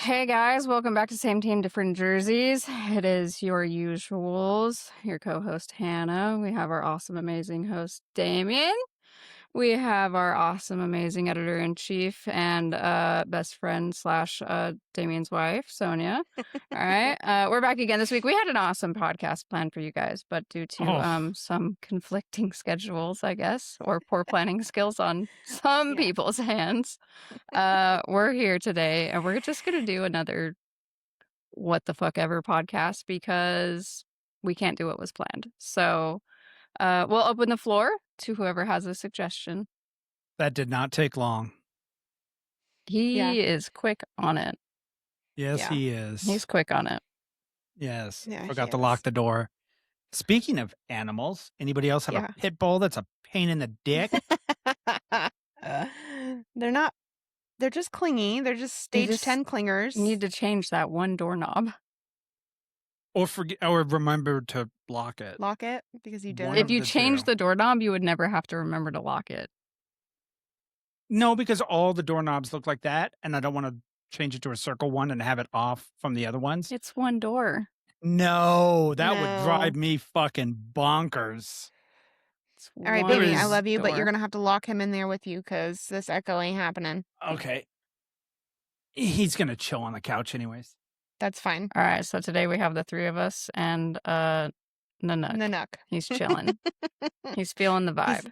Hey guys, welcome back to Same Team, Different Jerseys. It is your usuals, your co-host Hannah. We have our awesome, amazing host Damien. We have our awesome, amazing editor-in-chief and best friend slash Damien's wife, Sonia. All right, we're back again this week. We had an awesome podcast planned for you guys, but due to Oh, some conflicting schedules, I guess, or poor planning skills on some Yeah. people's hands, we're here today, and we're just gonna do another what the fuck ever podcast because we can't do what was planned. So we'll open the floor to whoever has a suggestion. that did not take long. He is quick on it. Yes, Yeah. he is. He's quick on it. Yes. Yeah, Forgot he to lock is. the door. Speaking of animals, anybody else have Yeah. a pit bull that's a pain in the dick? They're not. They're just clingy. They're just stage just 10 clingers. You need to change that one doorknob. Or forget, or remember to lock it. Lock it because you One didn't. If of you the change two. the doorknob, you would never have to remember to lock it. No, because all the doorknobs look like that, and I don't want to change it to a circle one and have it off from the other ones. It's one door. No, that would No. drive me fucking bonkers. It's All right, one baby, I is- love you, but door. you're going to have to lock him in there with you because this echo ain't happening. Okay. He's going to chill on the couch anyways. That's fine. All right, so today we have the three of us and Nanook. Nanook. He's chilling. He's feeling the vibe.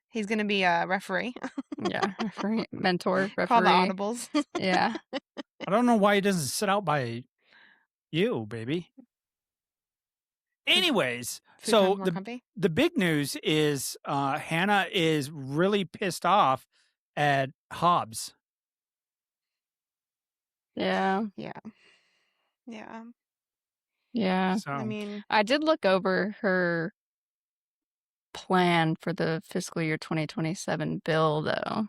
He's going to be a referee. Yeah, referee, mentor, referee. Call the audibles. Yeah. I don't know why he doesn't sit out by you, baby. Anyways, so More comfy. the big news is Hannah is really pissed off at Hobbs. Yeah. Yeah. Yeah. Yeah. So I mean, I did look over her plan for the fiscal year 2027 bill, though.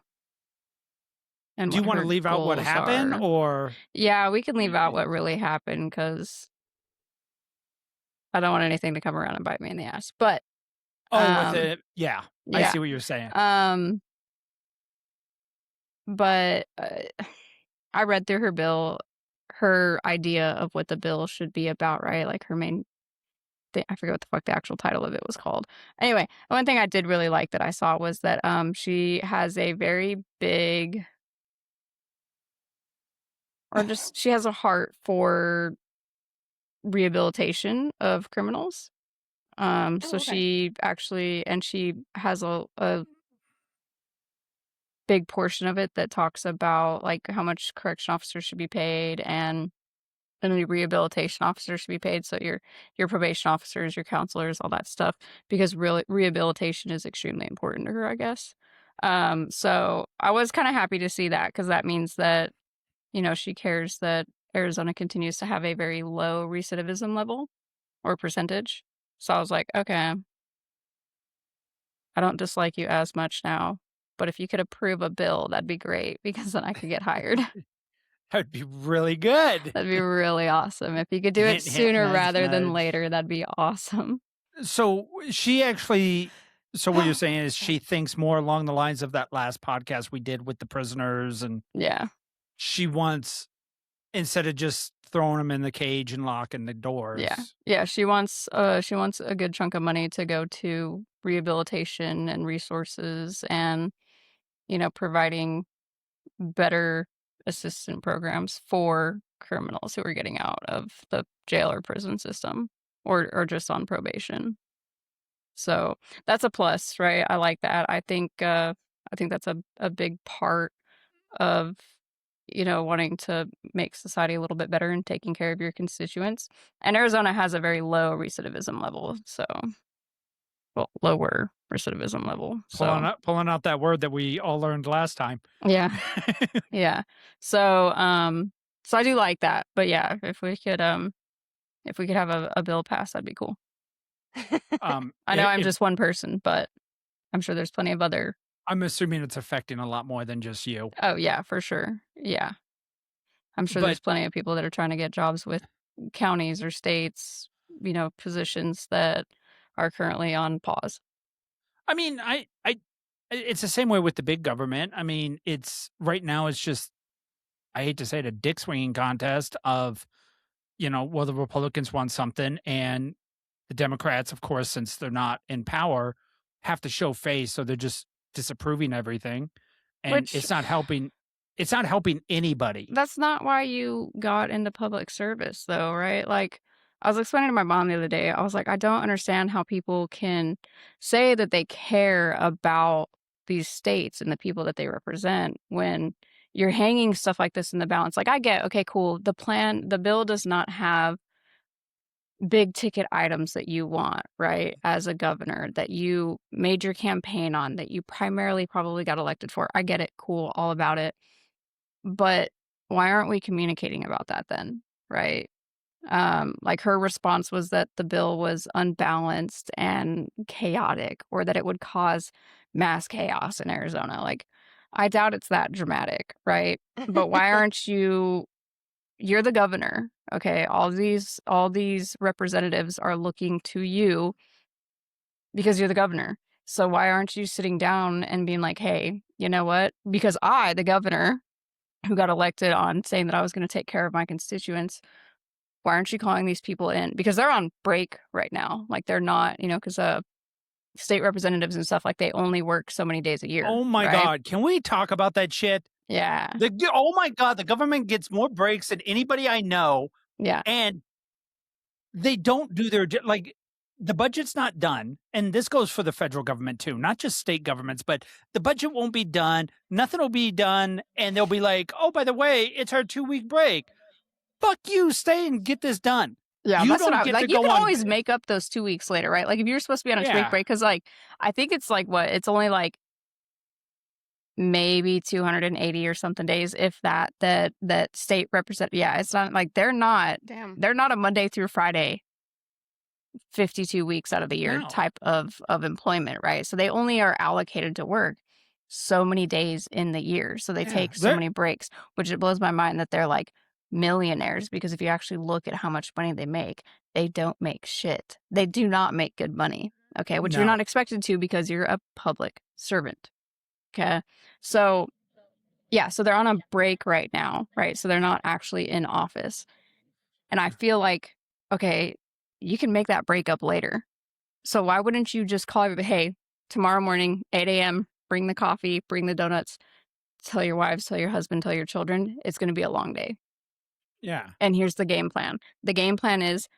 And do you what want to her leave out what goals happened, are. or Yeah, we can leave out what really happened because I don't want anything to come around and bite me in the ass. But with it? Yeah, I yeah. see what you're saying. But I read through her bill, her idea of what the bill should be about, right? Like her main thing, I forget what the fuck the actual title of it was called. Anyway, one thing I did really like that I saw was that she has a very big, or just she has a heart for rehabilitation of criminals. So okay. she actually, and she has a big portion of it that talks about like how much correction officers should be paid and the rehabilitation officers should be paid. So your probation officers, your counselors, all that stuff, because really rehabilitation is extremely important to her, I guess. So I was kind of happy to see that because that means that, she cares that Arizona continues to have a very low recidivism level or percentage. So I was like, okay, I don't dislike you as much now, but if you could approve a bill, that'd be great because then I could get hired. That would be really good. That'd be really awesome. If you could do it Hint, hint, sooner nudge, rather than nudge. later, that'd be awesome. So she actually. So what you're saying is she thinks more along the lines of that last podcast we did with the prisoners, and Yeah. she wants, instead of just throwing them in the cage and locking the doors. Yeah. She wants a good chunk of money to go to rehabilitation and resources and, providing better assistant programs for criminals who are getting out of the jail or prison system or just on probation. So that's a plus, right? I like that. I think that's a big part of, wanting to make society a little bit better and taking care of your constituents. And Arizona has a very low recidivism level, so lower recidivism level. So Pulling out that word that we all learned last time. yeah. Yeah. So so I do like that. But yeah, if we could have a bill passed, that'd be cool. I know I'm just one person, but I'm sure there's plenty of other. I'm assuming it's affecting a lot more than just you. Oh yeah, for sure. Yeah. I'm sure there's plenty of people that are trying to get jobs with counties or states, positions that are currently on pause. I mean, it's the same way with the big government. I mean, it's right now it's just I hate to say it, a dick swinging contest of, well, the Republicans want something and the Democrats, of course, since they're not in power, have to show face, so they're just disapproving everything, and Which it's not helping anybody. that's not why you got into public service though, right? Like, I was explaining to my mom the other day, I was like, I don't understand how people can say that they care about these states and the people that they represent when you're hanging stuff like this in the balance. Like, I get, okay, cool. The bill does not have big ticket items that you want, right? As a governor that you made your campaign on, that you primarily probably got elected for. I get it. Cool. All about it. But why aren't we communicating about that then? Right. Like her response was that the bill was unbalanced and chaotic, or that it would cause mass chaos in Arizona. Like, I doubt it's that dramatic, right? But why aren't you're the governor, okay? All these representatives are looking to you because you're the governor. So why aren't you sitting down and being like, hey, you know what? Because I, the governor, who got elected on saying that I was going to take care of my constituents, why aren't you calling these people in? Because they're on break right now. Like, they're not, because state representatives and stuff, like, they only work so many days a year. Oh my right? God, can we talk about that shit? Yeah. Oh my God, the government gets more breaks than anybody I know, Yeah. and they don't do like, the budget's not done, and this goes for the federal government too, not just state governments, but the budget won't be done, nothing will be done, and they'll be like, oh, by the way, it's our 2-week break. Fuck you, stay and get this done. Yeah, You that's what don't I get like. to You go can on. always make up those 2 weeks later, right? Like, if you're supposed to be on a 2-week Yeah. break, because, like, I think it's like what? It's only like maybe 280 or something days, if that state represent. Yeah, it's not like they're not Damn. a Monday through Friday 52 weeks out of the year No. type of employment, right? So they only are allocated to work so many days in the year. So they Yeah, take so many breaks, which it blows my mind that they're like millionaires, because if you actually look at how much money they don't make shit. They do not make good money. Okay. Which you're No. not expected to because you're a public servant. Okay. So yeah, so they're on a break right now, right? So they're not actually in office. And I feel like, okay, you can make that break up later. So why wouldn't you just call everybody, hey, tomorrow morning, 8 a.m., bring the coffee, bring the donuts, tell your wives, tell your husband, tell your children, it's going to be a long day. Yeah. And here's the game plan. The game plan is,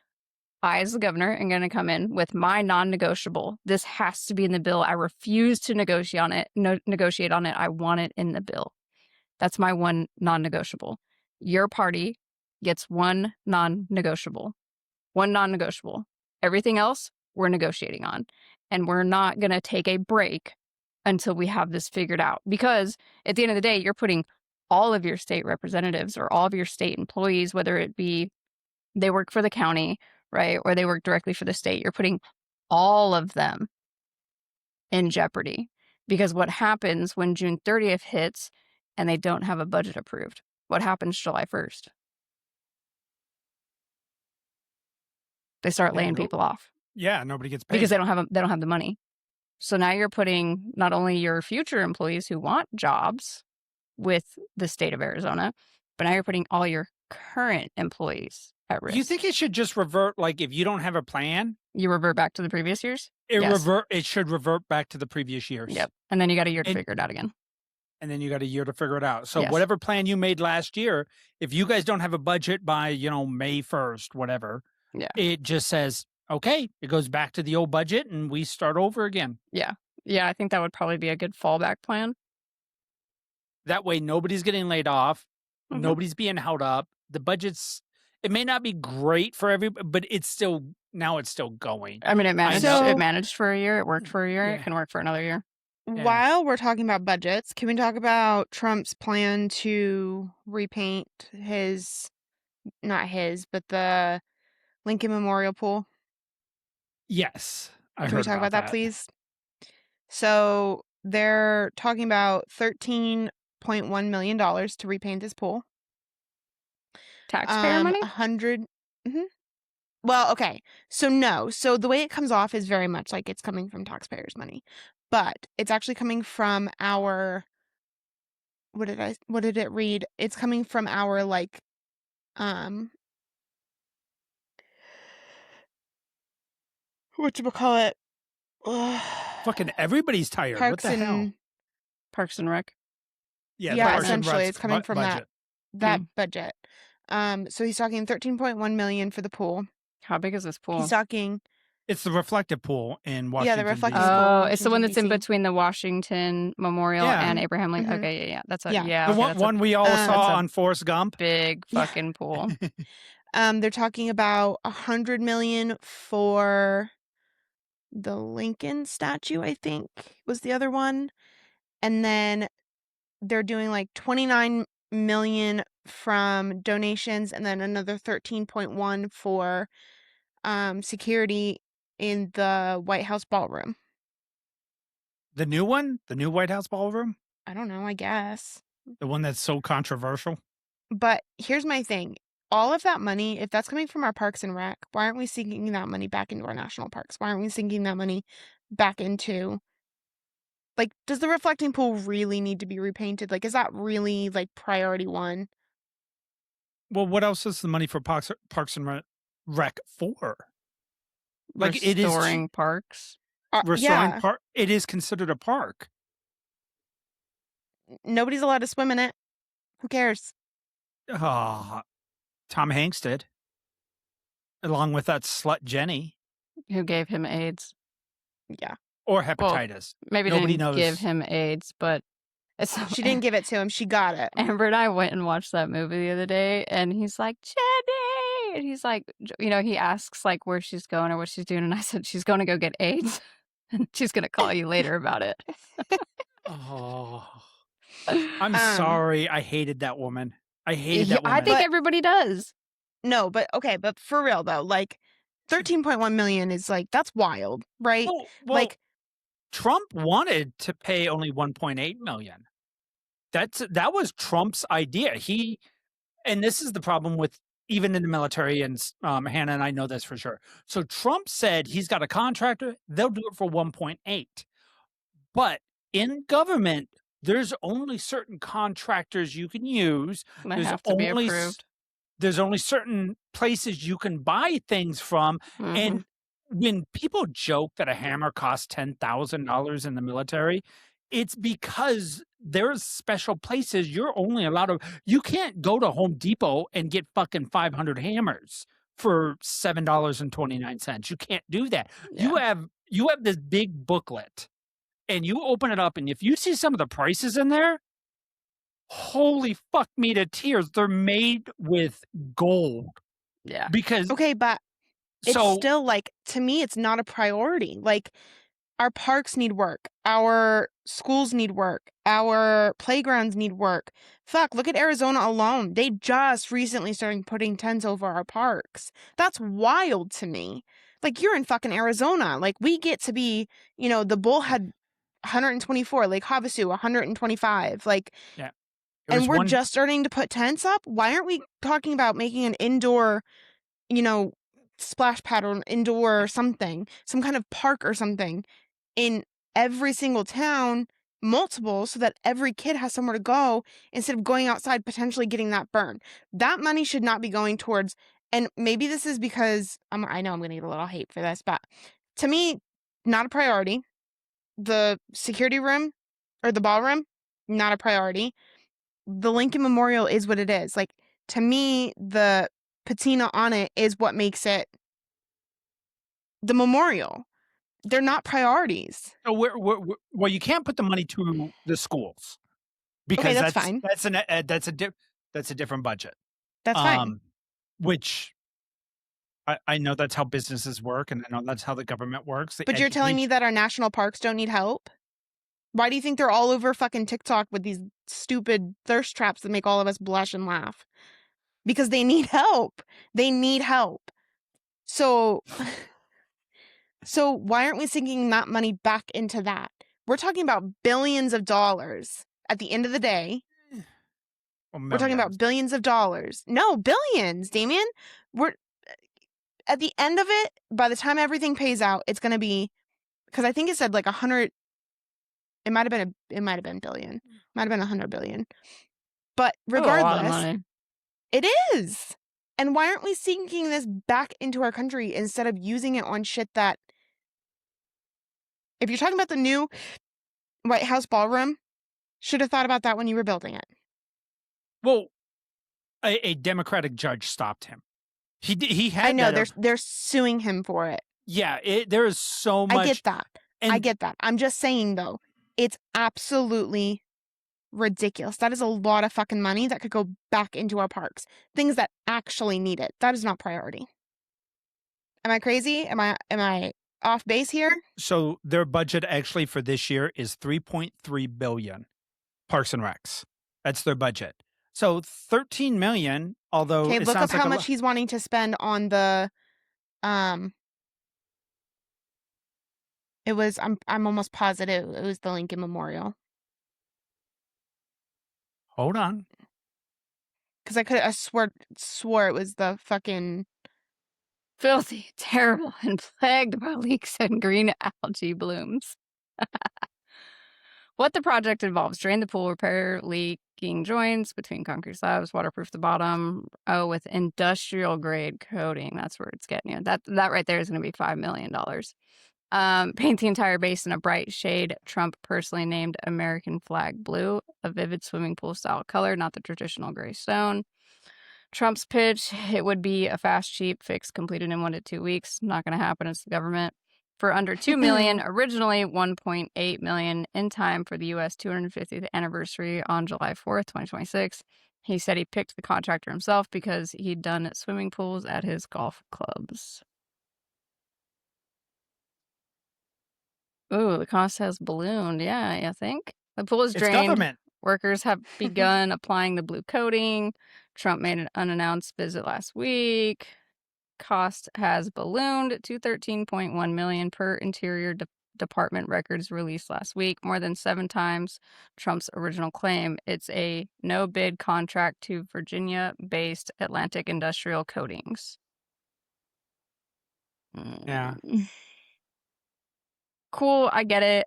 I, as the governor, am going to come in with my non-negotiable. This has to be in the bill. I refuse to negotiate on it. Negotiate on it. I want it in the bill. That's my one non-negotiable. Your party gets one non-negotiable. One non-negotiable. Everything else, we're negotiating on. And we're not going to take a break until we have this figured out. Because at the end of the day, you're putting all of your state representatives or all of your state employees, whether it be they work for the county, right, or they work directly for the state, you're putting all of them in jeopardy. Because what happens when June 30th hits and they don't have a budget approved? What happens July 1st? They start laying people off. Yeah, nobody gets paid. Because they don't have the money. So now you're putting not only your future employees who want jobs with the state of Arizona, but now you're putting all your current employees at risk. You think it should just revert, like, if you don't have a plan, you revert back to the previous years? it should revert back to the previous years. Yep. And then you got a year to figure it out again. And then you got a year to figure it out. So Yes. whatever plan you made last year, if you guys don't have a budget by, May 1st, whatever, Yeah. it just says, okay, it goes back to the old budget and we start over again. Yeah. Yeah, I think that would probably be a good fallback plan. That way nobody's getting laid off. Mhm. Nobody's being held up. The budget's, it may not be great for everybody, but it's still going. I mean, it managed, So- it managed for a year. It worked for a year. Yeah. It can work for another year. Yeah. While we're talking about budgets, can we talk about Trump's plan to repaint not his, but the Lincoln Memorial Pool? Yes. I Can heard we talk about that, that, please? So they're talking about $13.1 million to repaint this pool. Taxpayer money? 100. Well, okay. So no. So the way it comes off is very much like it's coming from taxpayers' money, but it's actually coming from our what did it read? It's coming from our like whatchamacallit? Fucking everybody's tired. What Parks the hell? and Parks and Rec. Yeah, the yeah, Parks and essentially Rec's it's coming from budget. that budget. So he's talking 13.1 million for the pool. How big is this pool? He's talking It's the reflective pool in Washington. Yeah, the reflective DC. pool. Oh, it's the one that's in Washington, DC. between the Washington Memorial Yeah. and Abraham Lincoln. Mhm. Okay, yeah. That's a Yeah. yeah. The okay, one, that's one we all that's saw a on Forrest Gump. big Yeah. fucking pool. They're talking about 100 million for the Lincoln statue, I think was the other one. And then they're doing like 29 million from donations and then another 13.1 for security in the White House ballroom. The new one? The new White House ballroom? I don't know, I guess. The one that's so controversial? But here's my thing. All of that money, if that's coming from our Parks and Rec, why aren't we sinking that money back into our national parks? Why aren't we sinking that money back into, like, does the reflecting pool really need to be repainted? Like, is that really, like, priority one? Well, what else is the money for Parks and Rec for? Like, it is Restoring parks. restoring Yeah, park. It is considered a park. nobody's allowed to swim in it. Who cares? Ah, Tom Hanks did, along with that slut Jenny, Who gave him AIDS? Yeah. or hepatitis. Maybe Nobody didn't knows. give him AIDS, but it's She didn't give it to him. She got it. Amber and I went and watched that movie the other day, and he's like, Jenny! And he's like, he asks like where she's going or what she's doing, and I said, she's going to go get AIDS, and she's going to call you later about it. Oh, I'm sorry. I hated that woman. I hated Yeah, that woman. I think But- everybody does. No, but okay, but for real though, like 13.1 million is like, that's wild, right? well, like, Trump wanted to pay only 1.8 million. That was Trump's idea. And this is the problem with even in the military, and Hannah and I know this for sure. So Trump said he's got a contractor, they'll do it for 1.8. But in government, there's only certain contractors you can use. They There's have to be only approved. There's only certain places you can buy things from. Mhm. And when people joke that a hammer costs $10,000 in the military, it's because there's special places you're only allowed to. You can't go to Home Depot and get fucking 500 hammers for $7.29. You can't do that. Yeah. You have this big booklet, and you open it up, and if you see some of the prices in there, holy fuck me to tears. They're made with gold. Yeah. Because okay, but it's so still like, to me, it's not a priority. Like, our parks need work. Our schools need work. Our playgrounds need work. Fuck, look at Arizona alone. They just recently started putting tents over our parks. That's wild to me. Like, you're in fucking Arizona. Like, we get to be, the Bullhead 124, Lake Havasu 125. Like, there and was we're one- just starting to put tents up. Why aren't we talking about making an indoor, splash pad or indoor something, some kind of park or something in every single town, multiple, so that every kid has somewhere to go instead of going outside potentially getting that burn. That money should not be going towards, and maybe this is because I know I'm going to get a little hate for this, but to me, not a priority. The security room or the ballroom, not a priority. The Lincoln Memorial is what it is. Like, to me, the patina on it is what makes it the memorial. They're not priorities. So well, you can't put the money to the schools because Okay, that's fine. That's a different budget. That's fine. Which I know that's how businesses work, and I know that's how the government works. But you're telling me that our national parks don't need help? Why do you think they're all over fucking TikTok with these stupid thirst traps that make all of us blush and laugh? Because they need help. They need help. So why aren't we sinking that money back into that? We're talking about billions of dollars at the end of the day. We're talking about billions of dollars. No, billions, Damien. We're at the end of it, by the time everything pays out, it's going to be, because I think it said like It might have been billion. Might have been 100 billion. But That's a lot of regardless, money. it is. And why aren't we sinking this back into our country instead of using it on shit that, if you're talking about the new White House ballroom, should have thought about that when you were building it. Well, a Democratic judge stopped him. He had I know that. they're suing him for it. Yeah, there is so much. I get that. I get that. I'm just saying though, it's absolutely ridiculous. That is a lot of fucking money that could go back into our parks. Things that actually need it. That is not priority. Am I crazy? Am I off base here? So their budget actually for this year is 3.3 billion. Parks and Recs. That's their budget. So 13 million, although Okay, it look up sounds like how much he's wanting to spend on the it was I'm almost positive it was the Lincoln Memorial. Hold on. Because I swore it was the fucking Filthy, terrible, and plagued by leaks and green algae blooms. What the project involves: drain the pool, repair leaking joints between concrete slabs, waterproof the bottom. Oh, with industrial grade coating. That's where it's getting you. That right there is going to be $5 million. Paint the entire basin a bright shade Trump personally named American flag blue, a vivid swimming pool style color, not the traditional gray stone. Trump's pitch: it would be a fast, cheap fix completed in 1 to 2 weeks. Not going to happen. It's the government. For under $2 million, originally $1.8 million, in time for the U.S. 250th anniversary on July 4th, 2026. He said he picked the contractor himself because he'd done swimming pools at his golf clubs. Ooh, the cost has ballooned. Yeah, I think. The pool is It's drained. government. Workers have begun applying the blue coating. Trump made an unannounced visit last week. Cost has ballooned to $13.1 million per Interior Department records released last week, more than 7 times Trump's original claim. It's a no-bid contract to Virginia-based Atlantic Industrial Coatings. Yeah. Cool, I get it.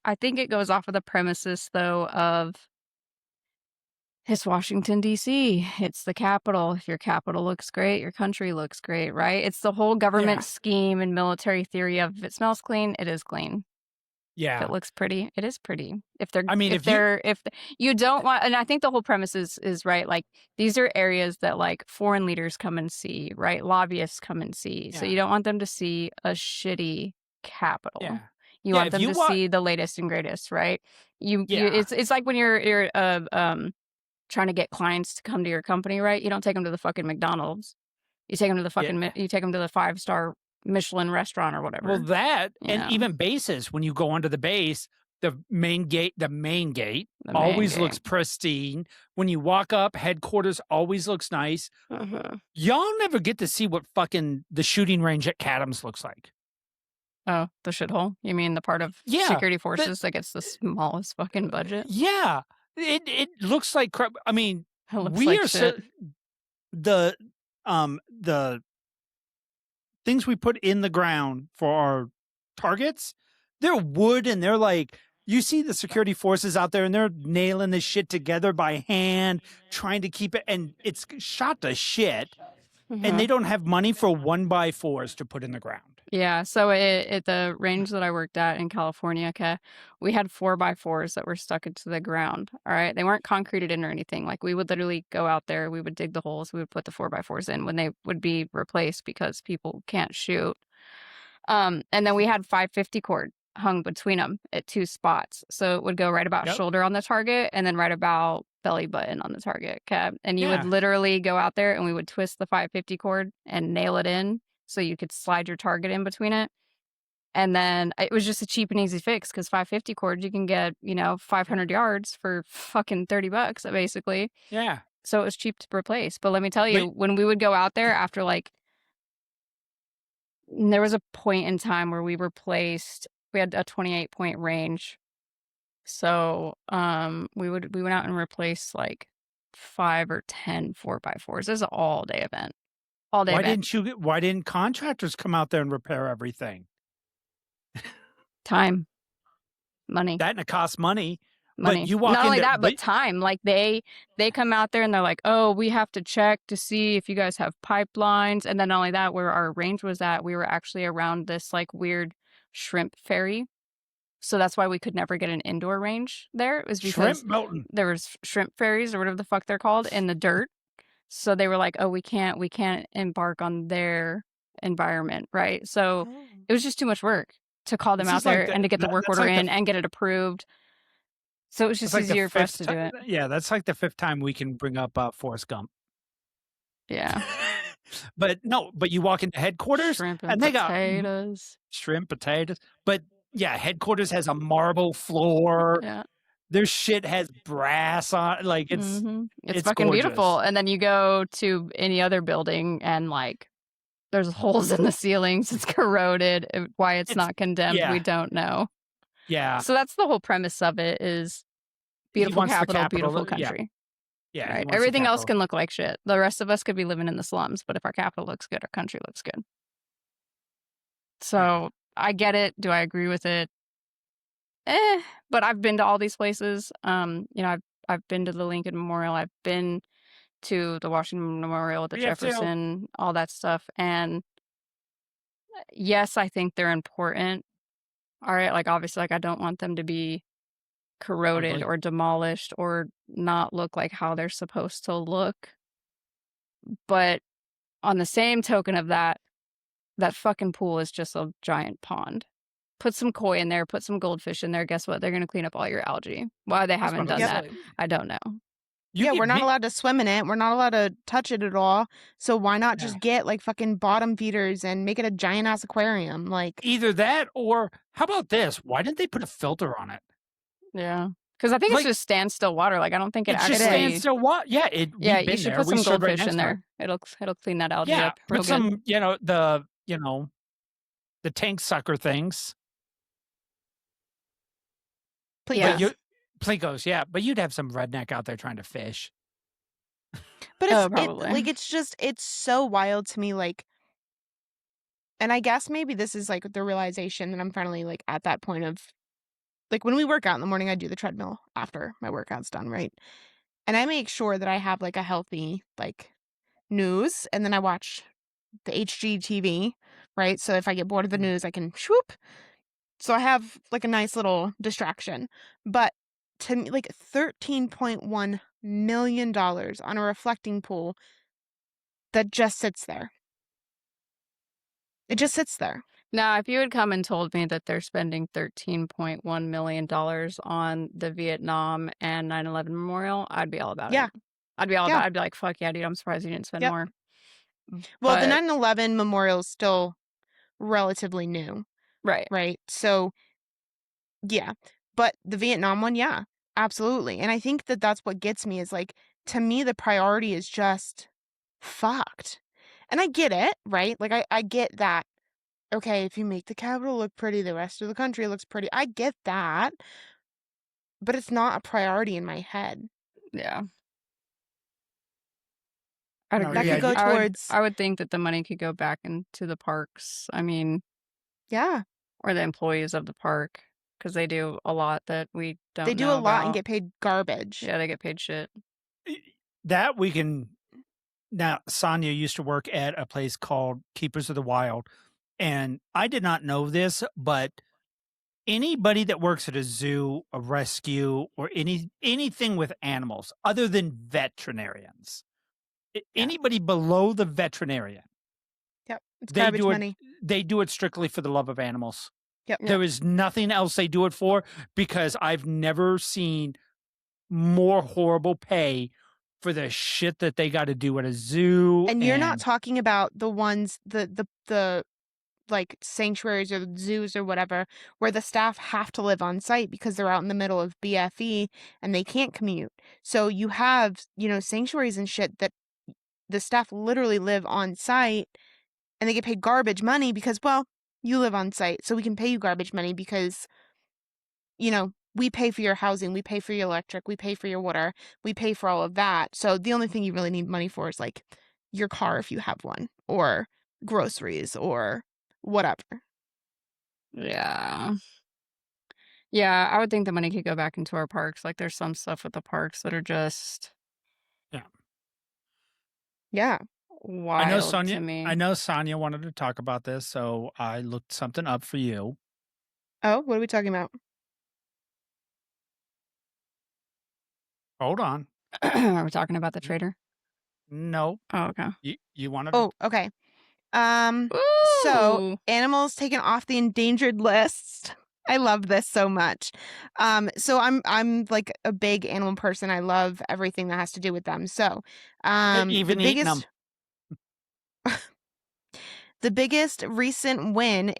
I think it goes off of the premises, though, of it's Washington, D.C. It's the capital. If your capital looks great, your country looks great, right? It's the whole government scheme and military theory of if it smells clean, it is clean. Yeah. If it looks pretty, it is pretty. If they're, I mean, if you don't want, and I think the whole premise is right. Like, these are areas that like foreign leaders come and see, right? Lobbyists come and see. So you don't want them to see a shitty capital. Yeah. You want them to see the latest and greatest, right? It's like when you're trying to get clients to come to your company, right? You don't take them to the fucking McDonald's. You take them to the fucking you take them to the 5-star Michelin restaurant or whatever. Well, that and even bases. When you go onto the base, the main gate always looks pristine. When you walk up, headquarters always looks nice. Y'all never get to see what fucking the shooting range at Cadams looks like. Oh, the shithole? You mean the part of security forces that gets the smallest fucking budget? Yeah. It looks like crap. I mean, we are the things we put in the ground for our targets, they're wood and they're like, you see the security forces out there and they're nailing this shit together by hand, trying to keep it, and it's shot to shit. And they don't have money for 1x4s to put in the ground. Yeah, so at the range that I worked at in California, we had 4x4s that were stuck into the ground. All right, they weren't concreted in or anything. Like, we would literally go out there, we would dig the holes, we would put the 4x4s in when they would be replaced because people can't shoot. And then we had 550 cord hung between them at 2 spots, so it would go right about shoulder on the target and then right about belly button on the target. And you would literally go out there and we would twist the 550 cord and nail it in so you could slide your target in between it. And then it was just a cheap and easy fix because 550 cord, you can get, 500 yards for fucking $30 basically. Yeah. So it was cheap to replace. But let me tell you, when we would go out there after there was a point in time where we had a 28-point range. So we went out and replaced 5 or 10 4x4s. This is an all-day event. Why didn't contractors come out there and repair everything? Time. Money. That and it costs money. Money. But you walk Not only into that, but time. Like they come out there and they're like, "Oh, we have to check to see if you guys have pipelines." And then not only that, where our range was at, we were actually around this like weird shrimp ferry. So that's why we could never get an indoor range there. It was because Shrimp Mountain. there was shrimp ferries or whatever the fuck they're called in the dirt. So they were like, "Oh, we can't embark on their environment," right? So Oh. it was just too much work to call them This out is like there and to get the work that's order like in and get it approved. So it was that's just like the easier for us fifth to do time. it. Yeah, that's like the fifth time we can bring up Forrest Gump. Yeah. But no, but you walk into headquarters Shrimp and and they got potatoes. shrimp, potatoes. But yeah, headquarters has a marble floor. Yeah. Their shit has brass on. Like it's fucking beautiful. gorgeous. And then you go to any other building and like there's holes in the ceilings. It's corroded. Why it's not condemned, we don't know. Yeah. So that's the whole premise of it is He beautiful wants the capital, capital, beautiful yeah. country. Yeah. he Right. wants the Everything else capital. can look like shit. The rest of us could be living in the slums, but if our capital looks good, our country looks good. So I get it. Do I agree with it? But I've been to all these places. You know, I've been to the Lincoln Memorial. I've been to the Washington Memorial, the Me too. Jefferson, all that stuff. And yes, I think they're important. All right, like obviously, like I don't want them to be corroded Ugly. or demolished or not look like how they're supposed to look. But on the same token of that, that fucking pool is just a giant pond. Put some koi in there, put some goldfish in there. Guess what? They're going to clean up all your algae. Why they That's haven't what done I'm that, saying. I don't know. You Yeah, could we're not be- allowed to swim in it. We're not allowed to touch it at all. So why not Yeah. just get like fucking bottom feeders and make it a giant ass aquarium? Like, Either that or how about this? Why didn't they put a filter on it? Yeah. Because I think Like- it's just standstill water. Like I don't think it It's actually. just standstill water. Yeah, Yeah, we've been you should there. put We some stood right goldfish next in to it. there. It'll clean that algae Yeah, up real put good. some, the tank sucker things. please. Yeah. Plinkos, yeah. But you'd have some redneck out there trying to fish. But Oh, it's probably. like it's so wild to me, like, and I guess maybe this is like the realization that I'm finally like at that point of like when we work out in the morning, I do the treadmill after my workout's done, right? And I make sure that I have like a healthy like news, and then I watch the HGTV, right? So if I get bored of the news, I can swoop. So I have like a nice little distraction. But to me, like $13.1 million on a reflecting pool that just sits there. It just sits there. Now, if you had come and told me that they're spending $13.1 million on the Vietnam and 9/11 memorial, I'd be all about Yeah. it. I'd be all Yeah. about it. I'd be like, fuck yeah, dude, I'm surprised you didn't spend Yep. more. Well, the But- 9/11 memorial is still relatively new, Right. right? So, yeah. But the Vietnam one, yeah, absolutely. And I think that that's what gets me is like, to me, the priority is just fucked. And I get it, right? Like, I get that. Okay, if you make the capital look pretty, the rest of the country looks pretty. I get that. But it's not a priority in my head. Yeah. I'd No, agree. That could go I would- towards, I would think that the money could go back into the parks. I mean, yeah. or the employees of the park, because they do a lot that we don't. They do know a lot and about. get paid garbage. Yeah, they get paid shit. That we can. Now, Sonia used to work at a place called Keepers of the Wild. And I did not know this, but anybody that works at a zoo, a rescue, or anything with animals other than veterinarians, anybody below the veterinarian, Yep. It's they garbage do it. money. They do it strictly for the love of animals. Yep. There is nothing else they do it for, because I've never seen more horrible pay for the shit that they got to do at a zoo. And you're not talking about the ones, the like sanctuaries or the zoos or whatever, where the staff have to live on site because they're out in the middle of BFE and they can't commute. So you have, sanctuaries and shit that the staff literally live on site and they get paid garbage money because, well, you live on site. So we can pay you garbage money because, we pay for your housing, we pay for your electric, we pay for your water, we pay for all of that. So the only thing you really need money for is like your car if you have one, or groceries or whatever. Yeah. Yeah, I would think the money could go back into our parks. Like, there's some stuff with the parks that are just Yeah. Yeah. wild to I me. know Sonia wanted to talk about this, so I looked something up for you. Oh, what are we talking about? Hold on. Are we talking about the trader? No, Oh, okay. you wanted to Oh, okay. So Ooh! animals taken off the endangered list. I love this so much. So I'm like a big animal person. I love everything that has to do with them. So, the even eating them. biggest recent win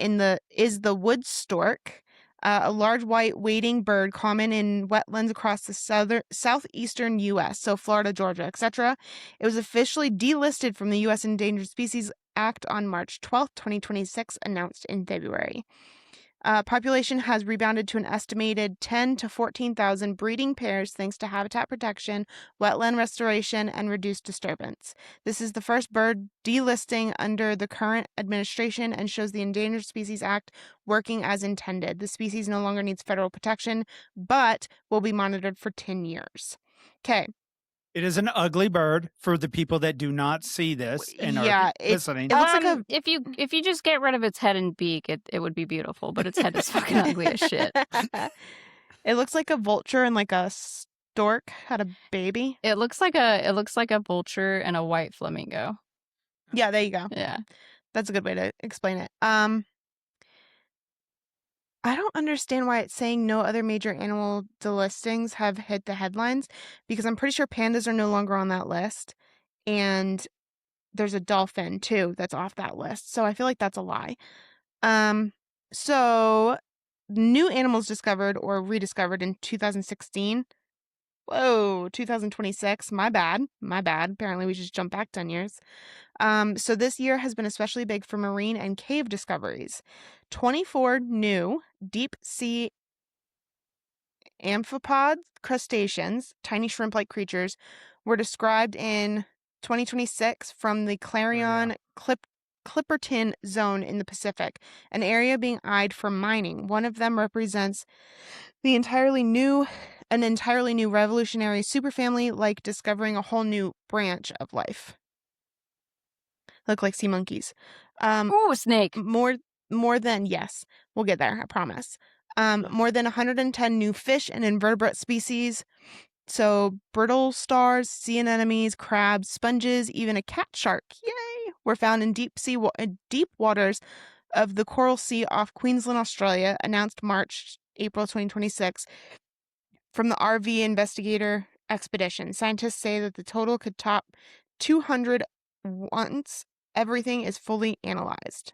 is the wood stork, a large white wading bird common in wetlands across the southeastern U.S., so Florida, Georgia, etc. It was officially delisted from the U.S. Endangered Species Act on March 12th, 2026, announced in February. Population has rebounded to an estimated 10 to 14,000 breeding pairs thanks to habitat protection, wetland restoration, and reduced disturbance. This is the first bird delisting under the current administration and shows the Endangered Species Act working as intended. The species no longer needs federal protection, but will be monitored for 10 years. Okay. It is an ugly bird for the people that do not see this and are Yeah, listening. it looks like a if you just get rid of its head and beak, it would be beautiful, but its head is fucking ugly as shit. It looks like a vulture and like a stork had a baby. It looks like a vulture and a white flamingo. Yeah, there you go. Yeah. That's a good way to explain it. I don't understand why it's saying no other major animal delistings have hit the headlines, because I'm pretty sure pandas are no longer on that list, and there's a dolphin too that's off that list. So I feel like that's a lie. So new animals discovered or rediscovered in 2016. Whoa, 2026. My bad. My bad. Apparently, we just jumped back 10 years. So this year has been especially big for marine and cave discoveries. 24 new deep sea amphipod crustaceans, tiny shrimp-like creatures, were described in 2026 from the Clarion Clipperton Zone in the Pacific, an area being eyed for mining. One of them represents an entirely new revolutionary superfamily, like discovering a whole new branch of life. Look like sea monkeys. Ooh, a snake. More than, yes, we'll get there, I promise. More than 110 new fish and invertebrate species. So brittle stars, sea anemones, crabs, sponges, even a cat shark, yay, were found in deep waters of the Coral Sea off Queensland, Australia, announced April 2026 from the RV Investigator Expedition. Scientists say that the total could top 200 once everything is fully analyzed.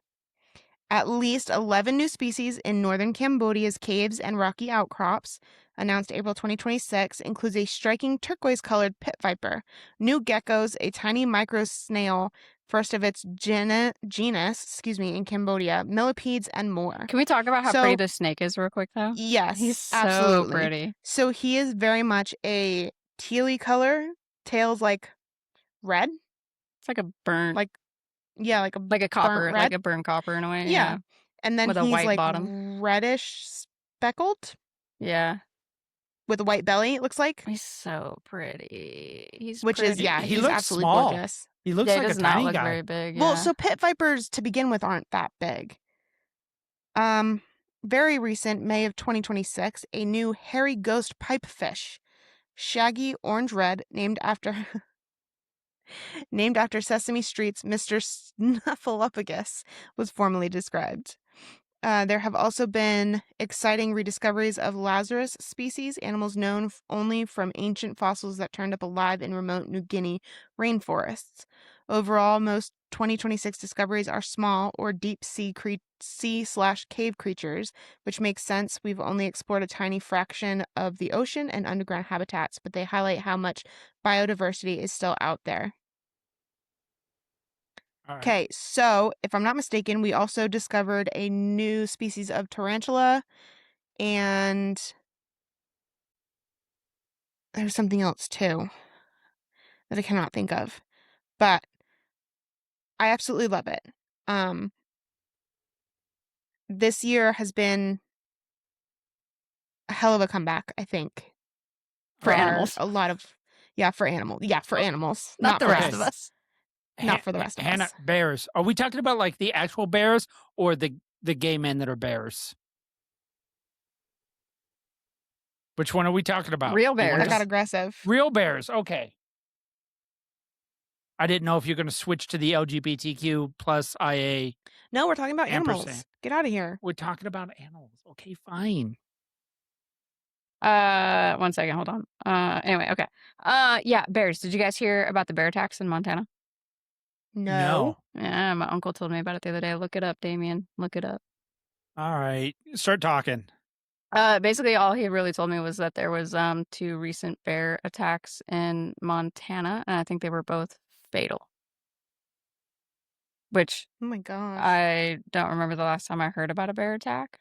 At least 11 new species in northern Cambodia's caves and rocky outcrops, announced April 2026, includes a striking turquoise-colored pit viper, new geckos, a tiny micro snail, first of its genus, in Cambodia, millipedes, and more. Can we talk about how So- pretty this snake is real quick, though? Yes, He's so absolutely. pretty. So he is very much a tealy color, tail's like red, It's like a burnt, like a like a copper, burnt like red. a burnt copper in a way. Yeah. Yeah. And then With a he's white like bottom. reddish speckled Yeah. with a white belly, it looks like. He's so pretty. He's Which is, pretty. yeah, He he's looks absolutely small. gorgeous. He looks Yeah, like he a does not tiny look guy. very big. Well, Yeah. so pit vipers to begin with aren't that big. Very recent, May of 2026, a new hairy ghost pipefish, shaggy orange red, named after Sesame Street's Mr. Snuffleupagus, was formally described. There have also been exciting rediscoveries of Lazarus species, animals known only from ancient fossils that turned up alive in remote New Guinea rainforests. Overall, most 2026 discoveries are small or deep sea/cave creatures, which makes sense. We've only explored a tiny fraction of the ocean and underground habitats, but they highlight how much biodiversity is still out there. All right. Okay, so if I'm not mistaken, we also discovered a new species of tarantula, and there's something else too that I cannot think of. But I absolutely love it. This year has been hell of a comeback, I think. For animals. A lot of for animals. Yeah, for animals. Not the for rest of us. us. Not for the rest of Hannah, us. bears. Are we talking about like the actual bears or the gay men that are bears? Which one are we talking about? Real You wanna bears. That got talk- aggressive. Real bears. Okay. I didn't know if you're going to switch to the LGBTQ plus IA. No, we're talking about animals. Ampersand. Get out of here. We're talking about animals. Okay, fine. 1 second, hold on. Anyway, okay. Yeah, bears. Did you guys hear about the bear attacks in Montana? No. Yeah, my uncle told me about it the other day. Look it up, Damien. Look it up. All right. Start talking. Basically all he really told me was that there was 2 recent bear attacks in Montana, and I think they were both fatal. Which Oh my gosh. I don't remember the last time I heard about a bear attack.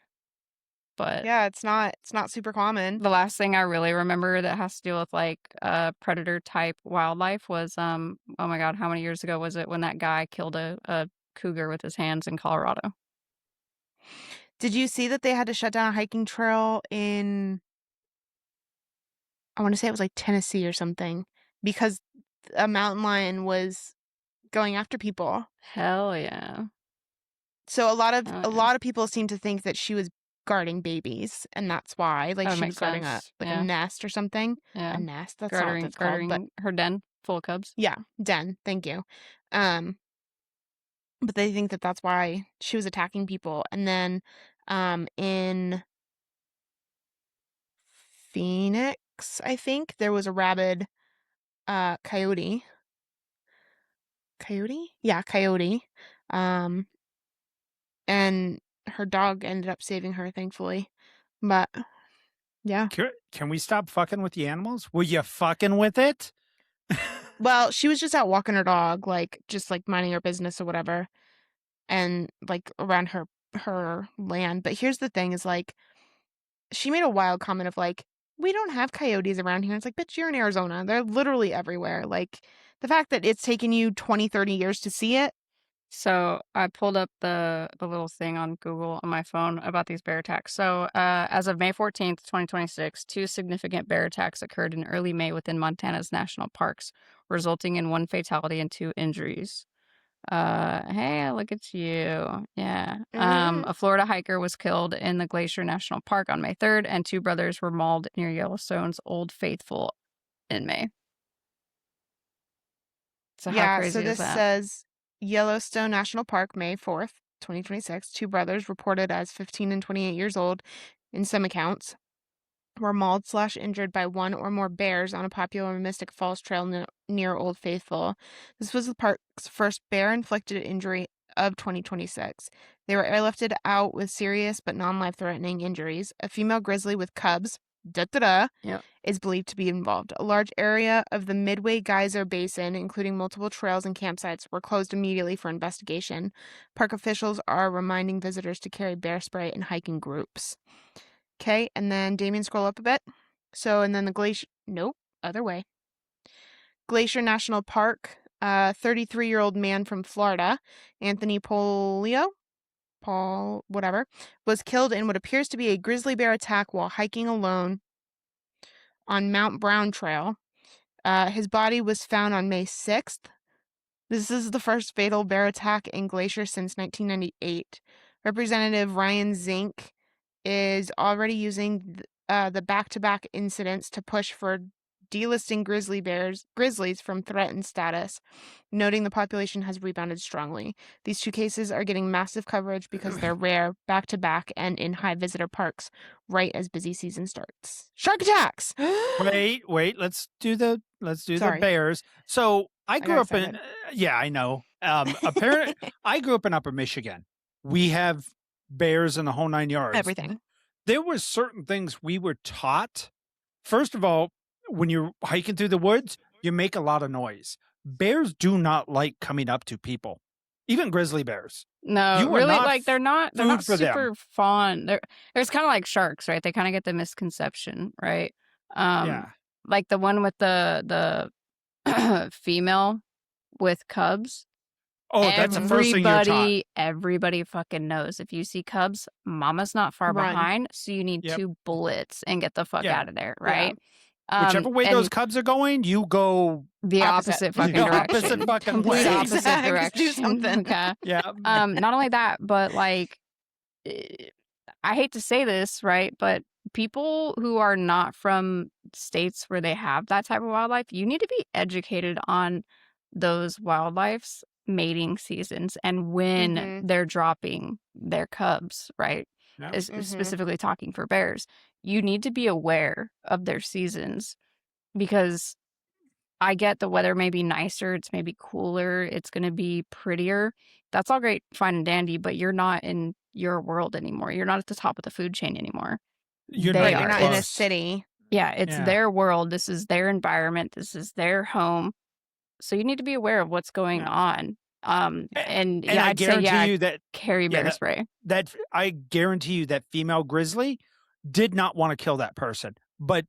But Yeah, it's not super common. the last thing I really remember that has to deal with like predator type wildlife was oh my god, how many years ago was it when that guy killed a cougar with his hands in Colorado? Did you see that they had to shut down a hiking trail in I want to say it was like Tennessee or something because a mountain lion was going after people. Hell yeah. So a lot Oh, yeah. of people seem to think that she was guarding babies and that's why like That she was makes guarding sense. a Yeah. nest or something. Yeah. A nest, that's not what that's called, but Guarding her den full of cubs. yeah, den, thank you. But they think that that's why she was attacking people. And then in Phoenix, I think there was a rabid coyote. Coyote? Yeah, coyote. And her dog ended up saving her, thankfully. But yeah. Can we stop fucking with the animals? Were you fucking with it? Well, she was just out walking her dog, like just like minding her business or whatever, and like around her land. But here's the thing: is like she made a wild comment of like, we don't have coyotes around here. It's like, bitch, you're in Arizona. They're literally everywhere. Like the fact that it's taken you 20, 30 years to see it. So I pulled up the little thing on Google on my phone about these bear attacks. So as of May 14th, 2026, 2 significant bear attacks occurred in early May within Montana's national parks, resulting in 1 fatality and 2 injuries. Hey, look at you. Yeah. A Florida hiker was killed in the Glacier National Park on May 3rd, and 2 brothers were mauled near Yellowstone's Old Faithful in May. So how crazy so is this that? says Yellowstone National Park, May 4th, 2026. 2 brothers reported as 15 and 28 years old in some accounts were mauled/injured by 1 or more bears on a popular Mystic Falls trail near Old Faithful. This was the park's first bear-inflicted injury of 2026. They were airlifted out with serious but non-life-threatening injuries. A female grizzly with cubs Yep. is believed to be involved. A large area of the Midway Geyser Basin, including multiple trails and campsites, were closed immediately for investigation. Park officials are reminding visitors to carry bear spray in hiking groups. Okay, and then Damien, scroll up a bit. So, and then the glacier, nope, other way. Glacier National Park, 33-year-old man from Florida, Anthony Polio, Paul, whatever, was killed in what appears to be a grizzly bear attack while hiking alone on Mount Brown Trail. His body was found on May 6th. This is the first fatal bear attack in Glacier since 1998. Representative Ryan Zink is already using the back-to-back incidents to push for delisting grizzlies from threatened status, noting the population has rebounded strongly. These 2 cases are getting massive coverage because they're rare, back-to-back, and in high visitor parks right as busy season starts. Shark attacks! Wait. Let's do the Sorry. bears. So I grew got up in excited. yeah, I know. Apparently, I grew up in Upper Michigan. We have bears in the whole 9 yards. Everything. There were certain things we were taught. First of all, when you're hiking through the woods, you make a lot of noise. Bears do not like coming up to people, even grizzly bears. No, You are really, not like they're not food for them. super fond. There's kind of like sharks, right? They kind of get the misconception, right? Yeah. Like the one with the female with cubs. Oh, that's the first thing you're taught. Everybody fucking knows. If you see cubs, mama's not far Run. behind, so you need Yep. to blitz and get the fuck Yeah. out of there, right? Whichever way those and cubs are going, you go the opposite fucking the direction. opposite fucking Complete way. opposite. Opposite Zigzags, do direction. something. Okay. Yeah. Not only that, but like, I hate to say this, right? But people who are not from states where they have that type of wildlife, you need to be educated on those wildlife's mating seasons and when Mhm. they're dropping their cubs, right? Yeah. Mhm. Specifically talking for bears. You need to be aware of their seasons because I get the weather may be nicer, it's maybe cooler, it's going to be prettier. That's all great, fine and dandy, but you're not in your world anymore. You're not at the top of the food chain anymore. You're They not You're are. not in a close. city. Yeah, it's Yeah. their world. This is their environment. This is their home. So you need to be aware of what's going Yeah. on. And yeah, I I'd say, guarantee yeah, you that carry bear spray. that I guarantee you that female grizzly did not want to kill that person, but